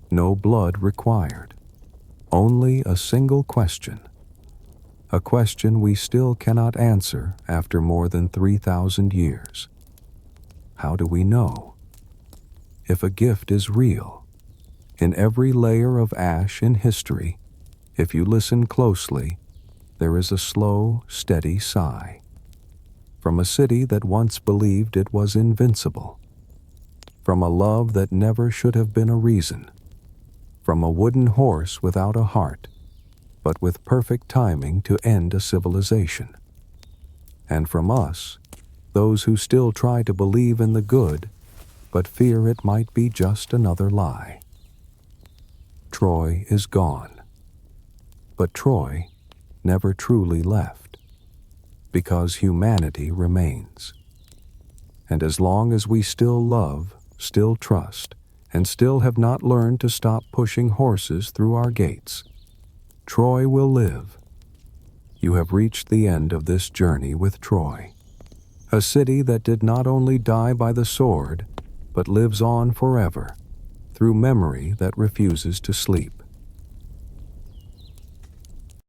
no blood required, only a single question. A question we still cannot answer after more than 3,000 years. How do we know? If a gift is real, in every layer of ash in history, if you listen closely, there is a slow, steady sigh. From a city that once believed it was invincible. From a love that never should have been a reason. From a wooden horse without a heart, but with perfect timing to end a civilization. And from us, those who still try to believe in the good but fear it might be just another lie. Troy is gone, but Troy never truly left, because humanity remains. And as long as we still love, still trust, and still have not learned to stop pushing horses through our gates, Troy will live. You have reached the end of this journey with Troy, a city that did not only die by the sword, but lives on forever, through memory that refuses to sleep.